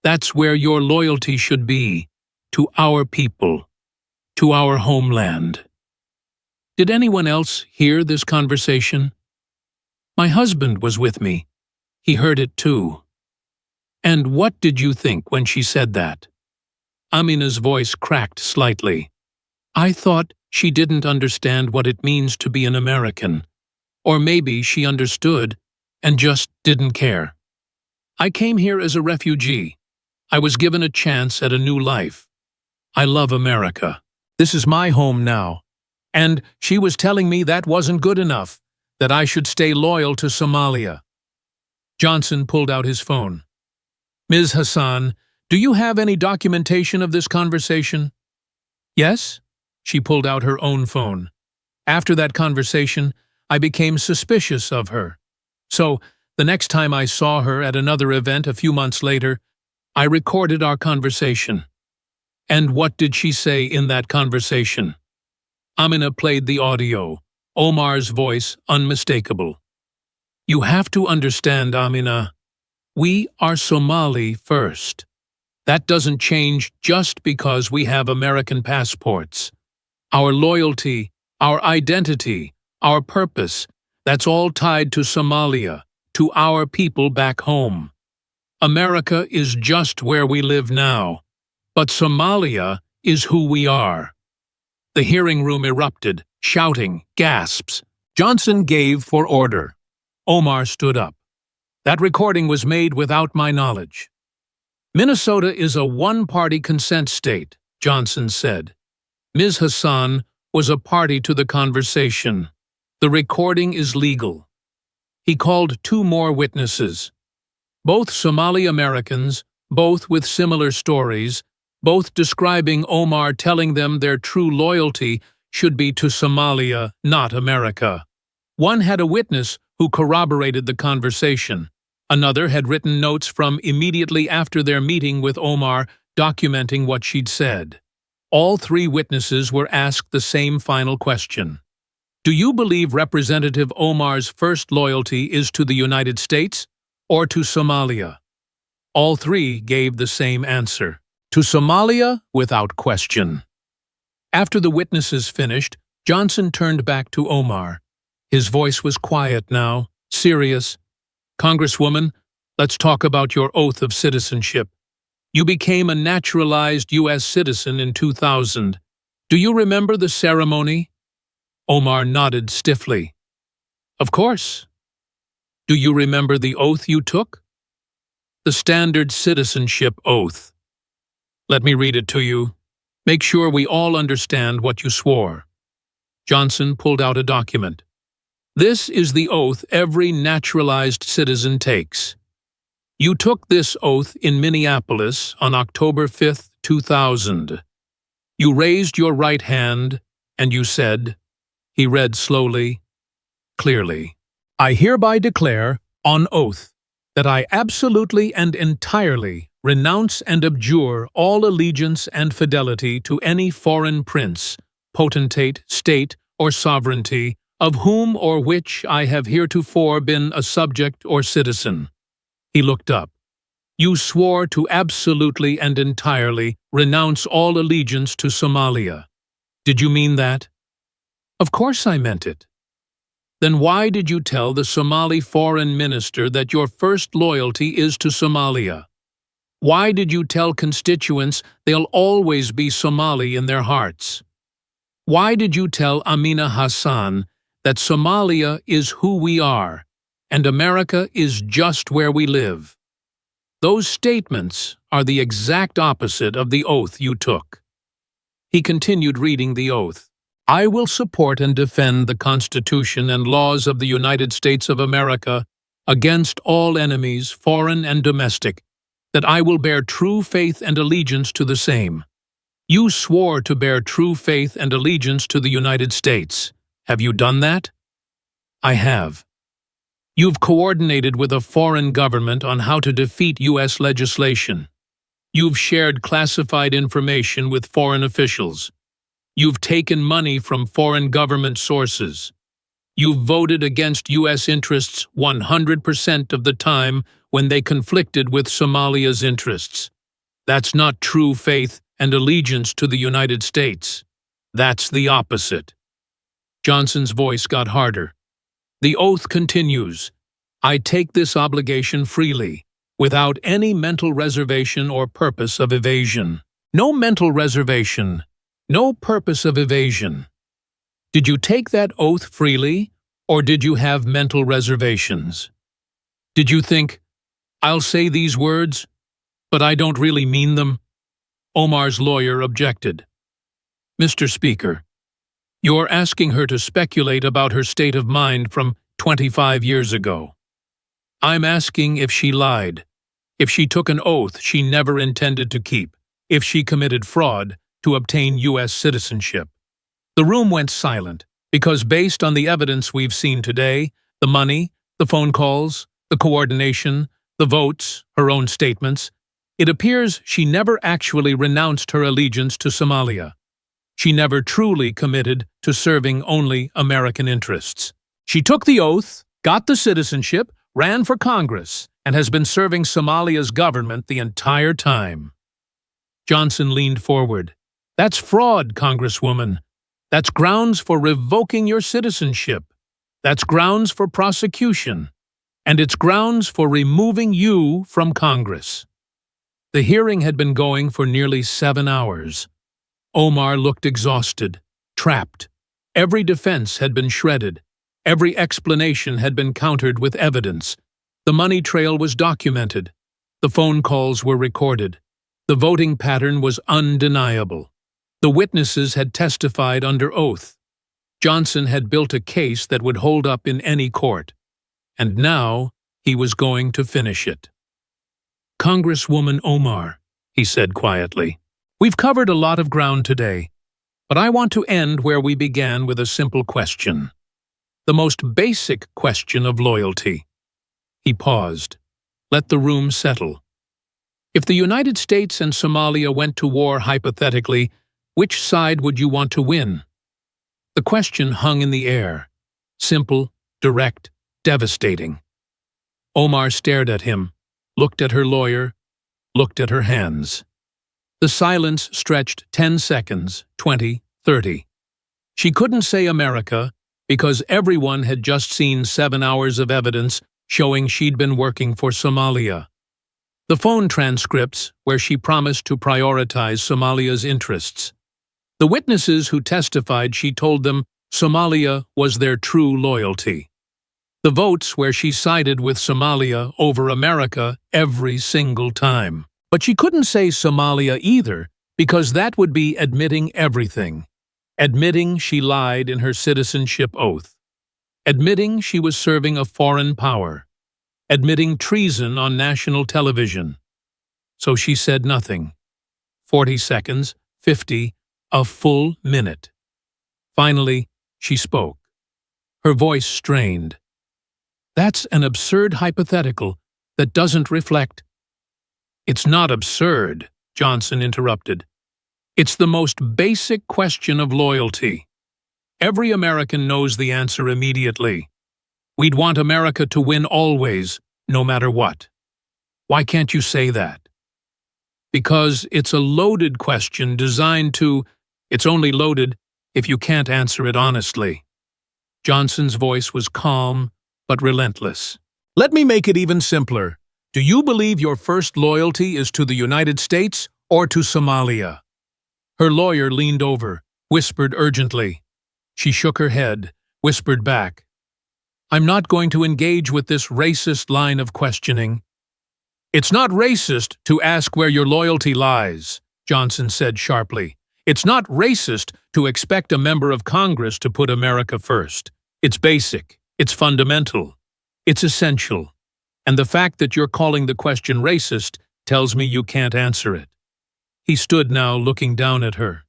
That's where your loyalty should be, to our people, to our homeland." Did anyone else hear this conversation? My husband was with me. He heard it too. And what did you think when she said that? Amina's voice cracked slightly. I thought she didn't understand what it means to be an American. Or maybe she understood and just didn't care. I came here as a refugee. I was given a chance at a new life. I love America. This is my home now. And she was telling me that wasn't good enough, that I should stay loyal to Somalia. Johnson pulled out his phone. Ms. Hassan, do you have any documentation of this conversation? Yes. She pulled out her own phone. After that conversation, I became suspicious of her. So, the next time I saw her at another event a few months later, I recorded our conversation. And what did she say in that conversation? Amina played the audio, Omar's voice unmistakable. You have to understand, Amina. We are Somali first. That doesn't change just because we have American passports. Our loyalty, our identity, our purpose, that's all tied to Somalia, to our people back home. America is just where we live now, but Somalia is who we are. The hearing room erupted, shouting, gasps. Johnson gave for order. Omar stood up. That recording was made without my knowledge. Minnesota is a one-party consent state, Johnson said. Ms. Hassan was a party to the conversation. The recording is legal. He called 2 more witnesses. Both Somali Americans, both with similar stories, both describing Omar telling them their true loyalty should be to Somalia, not America. One had a witness who corroborated the conversation. Another had written notes from immediately after their meeting with Omar documenting what she'd said. All 3 witnesses were asked the same final question. Do you believe Representative Omar's first loyalty is to the United States or to Somalia? All 3 gave the same answer. To Somalia, without question. After the witnesses finished, Johnson turned back to Omar. His voice was quiet now, serious. Congresswoman, let's talk about your oath of citizenship. You became a naturalized U.S. citizen in 2000. Do you remember the ceremony? Omar nodded stiffly. Of course. Do you remember the oath you took? The standard citizenship oath. Let me read it to you. Make sure we all understand what you swore. Johnson pulled out a document. This is the oath every naturalized citizen takes. You took this oath in Minneapolis on October 5, 2000. You raised your right hand and you said, he read slowly, clearly, I hereby declare, on oath, that I absolutely and entirely renounce and abjure all allegiance and fidelity to any foreign prince, potentate, state, or sovereignty, of whom or which I have heretofore been a subject or citizen. He looked up. You swore to absolutely and entirely renounce all allegiance to Somalia. Did you mean that? Of course I meant it. Then why did you tell the Somali foreign minister that your first loyalty is to Somalia? Why did you tell constituents they'll always be Somali in their hearts? Why did you tell Amina Hassan that Somalia is who we are, and America is just where we live. Those statements are the exact opposite of the oath you took. He continued reading the oath. I will support and defend the Constitution and laws of the United States of America against all enemies, foreign and domestic, that I will bear true faith and allegiance to the same. You swore to bear true faith and allegiance to the United States. Have you done that? I have. You've coordinated with a foreign government on how to defeat U.S. legislation. You've shared classified information with foreign officials. You've taken money from foreign government sources. You've voted against U.S. interests 100% of the time when they conflicted with Somalia's interests. That's not true faith and allegiance to the United States. That's the opposite. Johnson's voice got harder. The oath continues. I take this obligation freely, without any mental reservation or purpose of evasion. No mental reservation, no purpose of evasion. Did you take that oath freely, or did you have mental reservations? Did you think, I'll say these words, but I don't really mean them? Omar's lawyer objected. Mr. Speaker, you're asking her to speculate about her state of mind from 25 years ago. I'm asking if she lied, if she took an oath she never intended to keep, if she committed fraud to obtain U.S. citizenship. The room went silent because based on the evidence we've seen today, the money, the phone calls, the coordination, the votes, her own statements, it appears she never actually renounced her allegiance to Somalia. She never truly committed to serving only American interests. She took the oath, got the citizenship, ran for Congress, and has been serving Somalia's government the entire time. Johnson leaned forward. That's fraud, Congresswoman. That's grounds for revoking your citizenship. That's grounds for prosecution. And it's grounds for removing you from Congress. The hearing had been going for nearly 7 hours. Omar looked exhausted, trapped. Every defense had been shredded. Every explanation had been countered with evidence. The money trail was documented. The phone calls were recorded. The voting pattern was undeniable. The witnesses had testified under oath. Johnson had built a case that would hold up in any court. And now he was going to finish it. Congresswoman Omar, he said quietly, we've covered a lot of ground today, but I want to end where we began with a simple question. The most basic question of loyalty. He paused. Let the room settle. If the United States and Somalia went to war hypothetically, which side would you want to win? The question hung in the air. Simple, direct, devastating. Omar stared at him, looked at her lawyer, looked at her hands. The silence stretched 10 seconds, 20, 30. She couldn't say America, because everyone had just seen 7 hours of evidence showing she'd been working for Somalia. The phone transcripts where she promised to prioritize Somalia's interests. The witnesses who testified she told them Somalia was their true loyalty. The votes where she sided with Somalia over America every single time. But she couldn't say Somalia either, because that would be admitting everything. Admitting she lied in her citizenship oath. Admitting she was serving a foreign power. Admitting treason on national television. So she said nothing. 40 seconds, 50, a full minute. Finally, she spoke. Her voice strained. That's an absurd hypothetical that doesn't reflect. It's not absurd, Johnson interrupted. It's the most basic question of loyalty. Every American knows the answer immediately. We'd want America to win always, no matter what. Why can't you say that? Because it's a loaded question designed to... It's only loaded if you can't answer it honestly. Johnson's voice was calm, but relentless. Let me make it even simpler. Do you believe your first loyalty is to the United States or to Somalia? Her lawyer leaned over, whispered urgently. She shook her head, whispered back. I'm not going to engage with this racist line of questioning. It's not racist to ask where your loyalty lies, Johnson said sharply. It's not racist to expect a member of Congress to put America first. It's basic. It's fundamental. It's essential. And the fact that you're calling the question racist tells me you can't answer it. He stood now, looking down at her.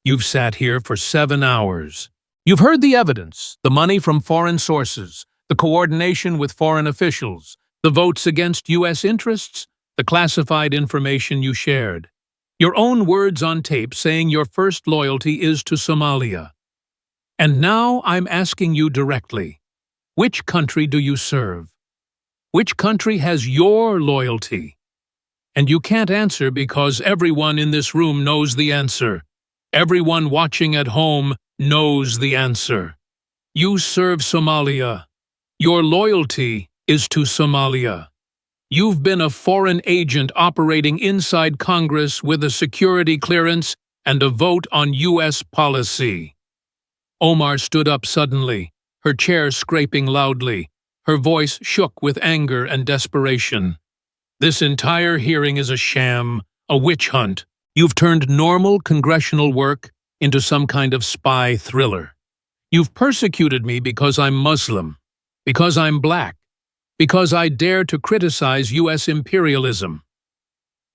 You've sat here for 7 hours. You've heard the evidence, the money from foreign sources, the coordination with foreign officials, the votes against U.S. interests, the classified information you shared. Your own words on tape saying your first loyalty is to Somalia. And now I'm asking you directly, which country do you serve? Which country has your loyalty? And you can't answer because everyone in this room knows the answer. Everyone watching at home knows the answer. You serve Somalia. Your loyalty is to Somalia. You've been a foreign agent operating inside Congress with a security clearance and a vote on U.S. policy. Omar stood up suddenly, her chair scraping loudly. Her voice shook with anger and desperation. This entire hearing is a sham, a witch hunt. You've turned normal congressional work into some kind of spy thriller. You've persecuted me because I'm Muslim, because I'm black, because I dare to criticize U.S. imperialism.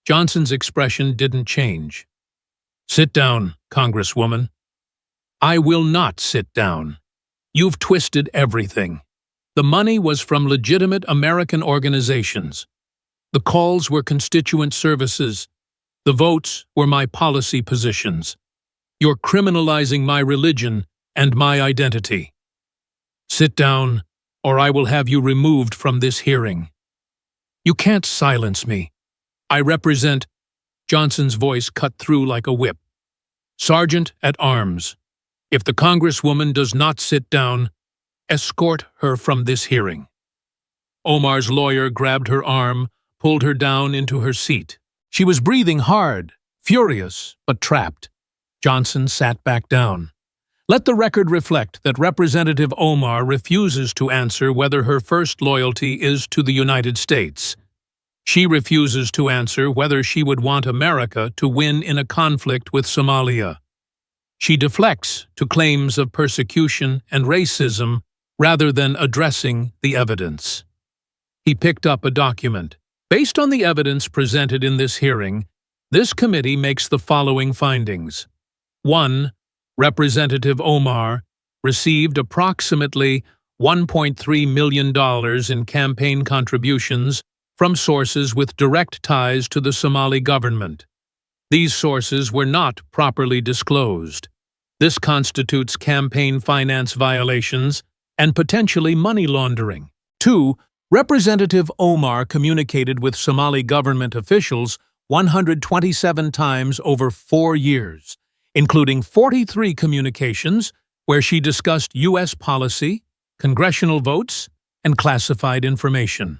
Johnson's expression didn't change. Sit down, Congresswoman. I will not sit down. You've twisted everything. The money was from legitimate American organizations. The calls were constituent services. The votes were my policy positions. You're criminalizing my religion and my identity. Sit down, or I will have you removed from this hearing. You can't silence me. I represent— Johnson's voice cut through like a whip. Sergeant at arms, if the Congresswoman does not sit down, escort her from this hearing. Omar's lawyer grabbed her arm, pulled her down into her seat. She was breathing hard, furious, but trapped. Johnson sat back down. Let the record reflect that Representative Omar refuses to answer whether her first loyalty is to the United States. She refuses to answer whether she would want America to win in a conflict with Somalia. She deflects to claims of persecution and racism rather than addressing the evidence. He picked up a document. Based on the evidence presented in this hearing, this committee makes the following findings. 1. Representative Omar received approximately $1.3 million in campaign contributions from sources with direct ties to the Somali government. These sources were not properly disclosed. This constitutes campaign finance violations and potentially money laundering. 2. Representative Omar communicated with Somali government officials 127 times over 4 years, including 43 communications where she discussed U.S. policy, congressional votes, and classified information.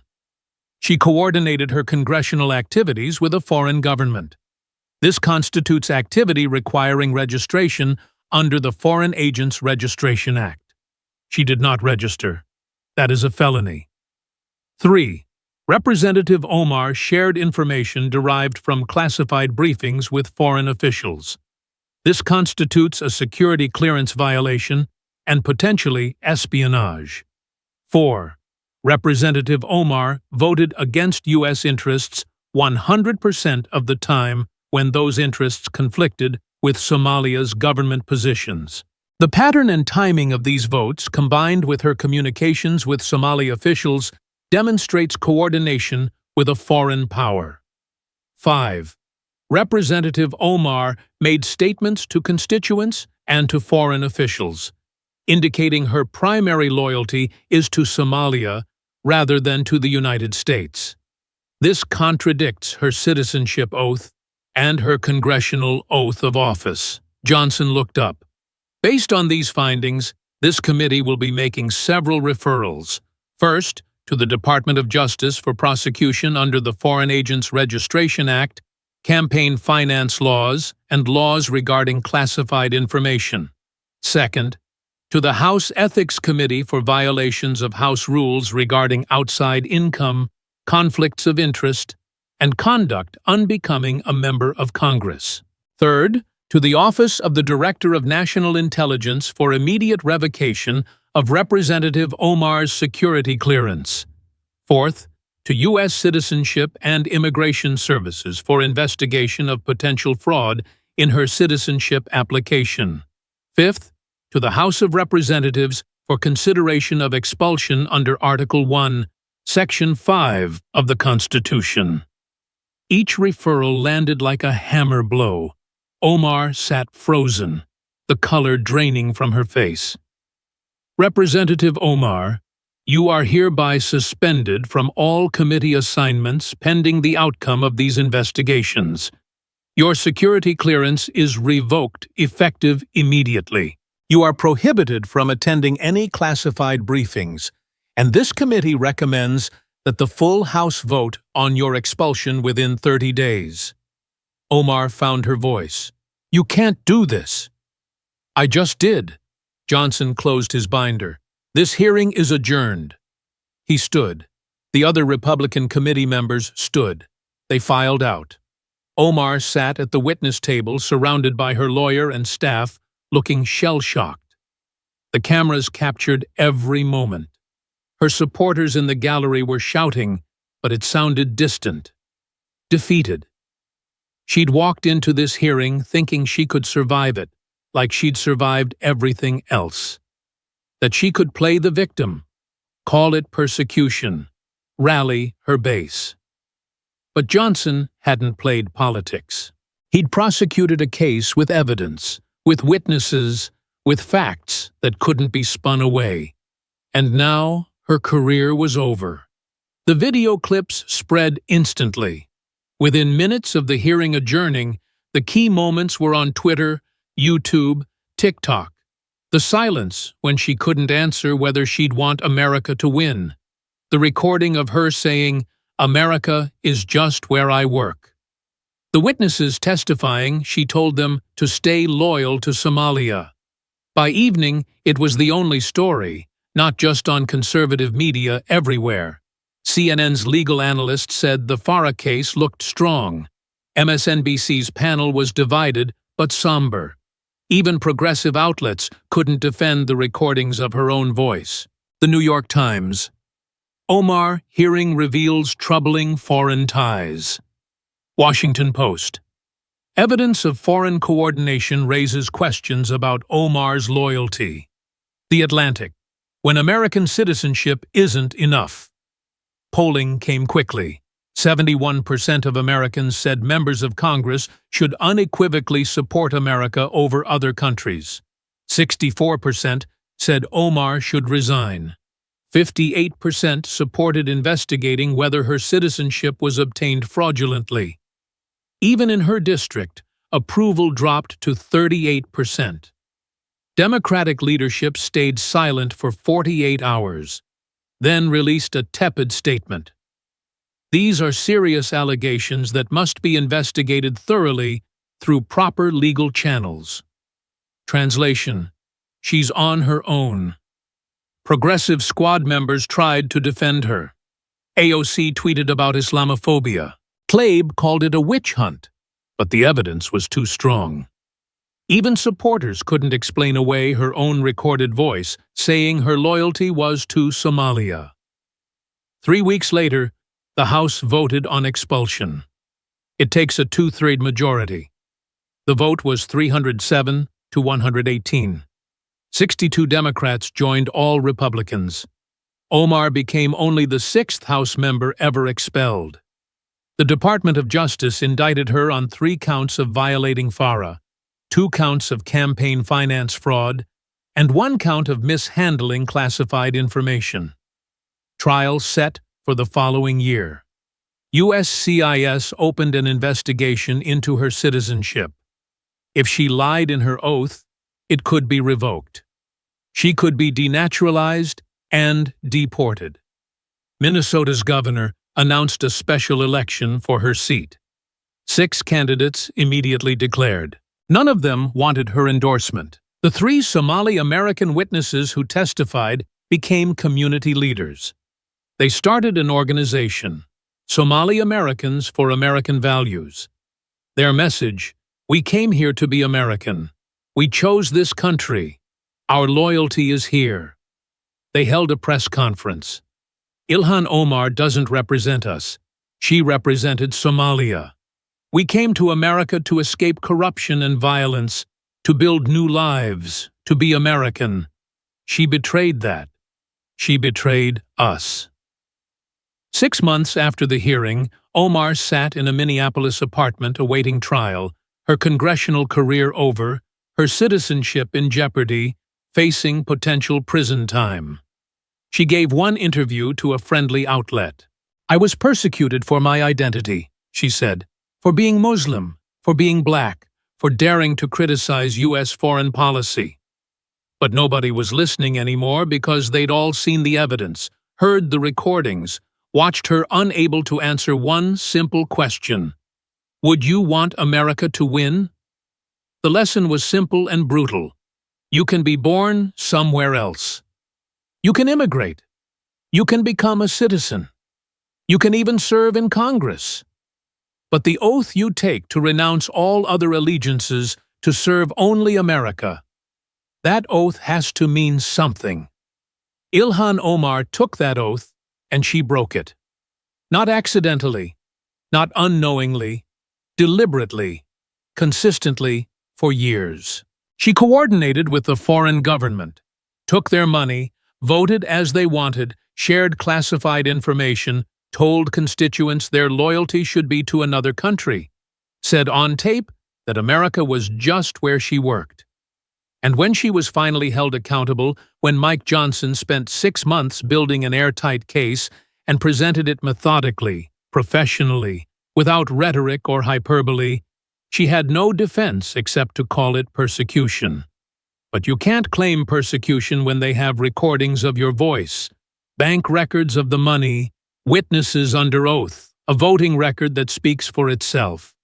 She coordinated her congressional activities with a foreign government. This constitutes activity requiring registration under the Foreign Agents Registration Act. She did not register. That is a felony. 3. Representative Omar shared information derived from classified briefings with foreign officials. This constitutes a security clearance violation and potentially espionage. 4. Representative Omar voted against U.S. interests 100% of the time when those interests conflicted with Somalia's government positions. The pattern and timing of these votes, combined with her communications with Somali officials, demonstrates coordination with a foreign power. 5. Representative Omar made statements to constituents and to foreign officials, indicating her primary loyalty is to Somalia rather than to the United States. This contradicts her citizenship oath and her congressional oath of office. Johnson looked up. Based on these findings, this committee will be making several referrals. First, to the Department of Justice for prosecution under the Foreign Agents Registration Act, campaign finance laws, and laws regarding classified information. Second, to the House Ethics Committee for violations of House rules regarding outside income, conflicts of interest, and conduct unbecoming a member of Congress. Third, to the Office of the Director of National Intelligence for immediate revocation of Representative Omar's security clearance. Fourth, to U.S. Citizenship and Immigration Services for investigation of potential fraud in her citizenship application. Fifth, to the House of Representatives for consideration of expulsion under Article 1, Section 5 of the Constitution. Each referral landed like a hammer blow. Omar sat frozen, the color draining from her face. Representative Omar, you are hereby suspended from all committee assignments pending the outcome of these investigations. Your security clearance is revoked effective immediately. You are prohibited from attending any classified briefings, and this committee recommends that the full House vote on your expulsion within 30 days. Omar found her voice. You can't do this. I just did. Johnson closed his binder. This hearing is adjourned. He stood. The other Republican committee members stood. They filed out. Omar sat at the witness table surrounded by her lawyer and staff, looking shell-shocked. The cameras captured every moment. Her supporters in the gallery were shouting, but it sounded distant. Defeated. She'd walked into this hearing thinking she could survive it, like she'd survived everything else. That she could play the victim, call it persecution, rally her base. But Johnson hadn't played politics. He'd prosecuted a case with evidence, with witnesses, with facts that couldn't be spun away. And now her career was over. The video clips spread instantly. Within minutes of the hearing adjourning, the key moments were on Twitter, YouTube, TikTok. The silence when she couldn't answer whether she'd want America to win. The recording of her saying, "America is just where I work." The witnesses testifying, she told them to stay loyal to Somalia. By evening, it was the only story, not just on conservative media everywhere. CNN's legal analyst said the Farah case looked strong. MSNBC's panel was divided but somber. Even progressive outlets couldn't defend the recordings of her own voice. The New York Times. Omar hearing reveals troubling foreign ties. Washington Post. Evidence of foreign coordination raises questions about Omar's loyalty. The Atlantic. When American citizenship isn't enough. Polling came quickly. 71% of Americans said members of Congress should unequivocally support America over other countries. 64% said Omar should resign. 58% supported investigating whether her citizenship was obtained fraudulently. Even in her district, approval dropped to 38%. Democratic leadership stayed silent for 48 hours, then released a tepid statement. These are serious allegations that must be investigated thoroughly through proper legal channels. Translation: she's on her own. Progressive squad members tried to defend her. AOC tweeted about Islamophobia. Tlaib called it a witch hunt, but the evidence was too strong. Even supporters couldn't explain away her own recorded voice, saying her loyalty was to Somalia. 3 weeks later, the House voted on expulsion. It takes a 2/3 majority. The vote was 307 to 118. 62 Democrats joined all Republicans. Omar became only the 6th House member ever expelled. The Department of Justice indicted her on 3 counts of violating FARA, 2 counts of campaign finance fraud, and 1 count of mishandling classified information. Trial set for the following year. USCIS opened an investigation into her citizenship. If she lied in her oath, it could be revoked. She could be denaturalized and deported. Minnesota's governor announced a special election for her seat. 6 candidates immediately declared. None of them wanted her endorsement. The 3 Somali-American witnesses who testified became community leaders. They started an organization, Somali Americans for American Values. Their message: we came here to be American. We chose this country. Our loyalty is here. They held a press conference. Ilhan Omar doesn't represent us. She represented Somalia. We came to America to escape corruption and violence, to build new lives, to be American. She betrayed that. She betrayed us. 6 months after the hearing, Omar sat in a Minneapolis apartment awaiting trial, her congressional career over, her citizenship in jeopardy, facing potential prison time. She gave one interview to a friendly outlet. "I was persecuted for my identity," she said, "for being Muslim, for being black, for daring to criticize U.S. foreign policy." But nobody was listening anymore because they'd all seen the evidence, heard the recordings, watched her unable to answer one simple question. Would you want America to win? The lesson was simple and brutal. You can be born somewhere else. You can immigrate. You can become a citizen. You can even serve in Congress. But the oath you take to renounce all other allegiances to serve only America, that oath has to mean something. Ilhan Omar took that oath and she broke it. Not accidentally, not unknowingly, deliberately, consistently, for years. She coordinated with the foreign government, took their money, voted as they wanted, shared classified information, told constituents their loyalty should be to another country, said on tape that America was just where she worked. And when she was finally held accountable, when Mike Johnson spent 6 months building an airtight case and presented it methodically, professionally, without rhetoric or hyperbole, she had no defense except to call it persecution. But you can't claim persecution when they have recordings of your voice, bank records of the money, witnesses under oath, a voting record that speaks for itself.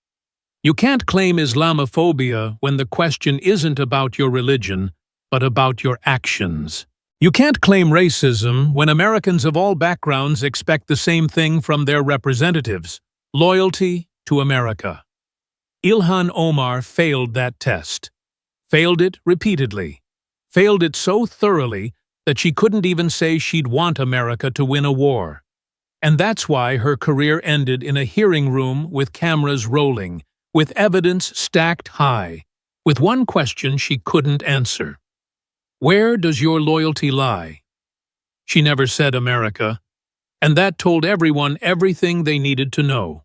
You can't claim Islamophobia when the question isn't about your religion, but about your actions. You can't claim racism when Americans of all backgrounds expect the same thing from their representatives: loyalty to America. Ilhan Omar failed that test. Failed it repeatedly. Failed it so thoroughly that she couldn't even say she'd want America to win a war. And that's why her career ended in a hearing room with cameras rolling, with evidence stacked high, with one question she couldn't answer. Where does your loyalty lie? She never said America, and that told everyone everything they needed to know.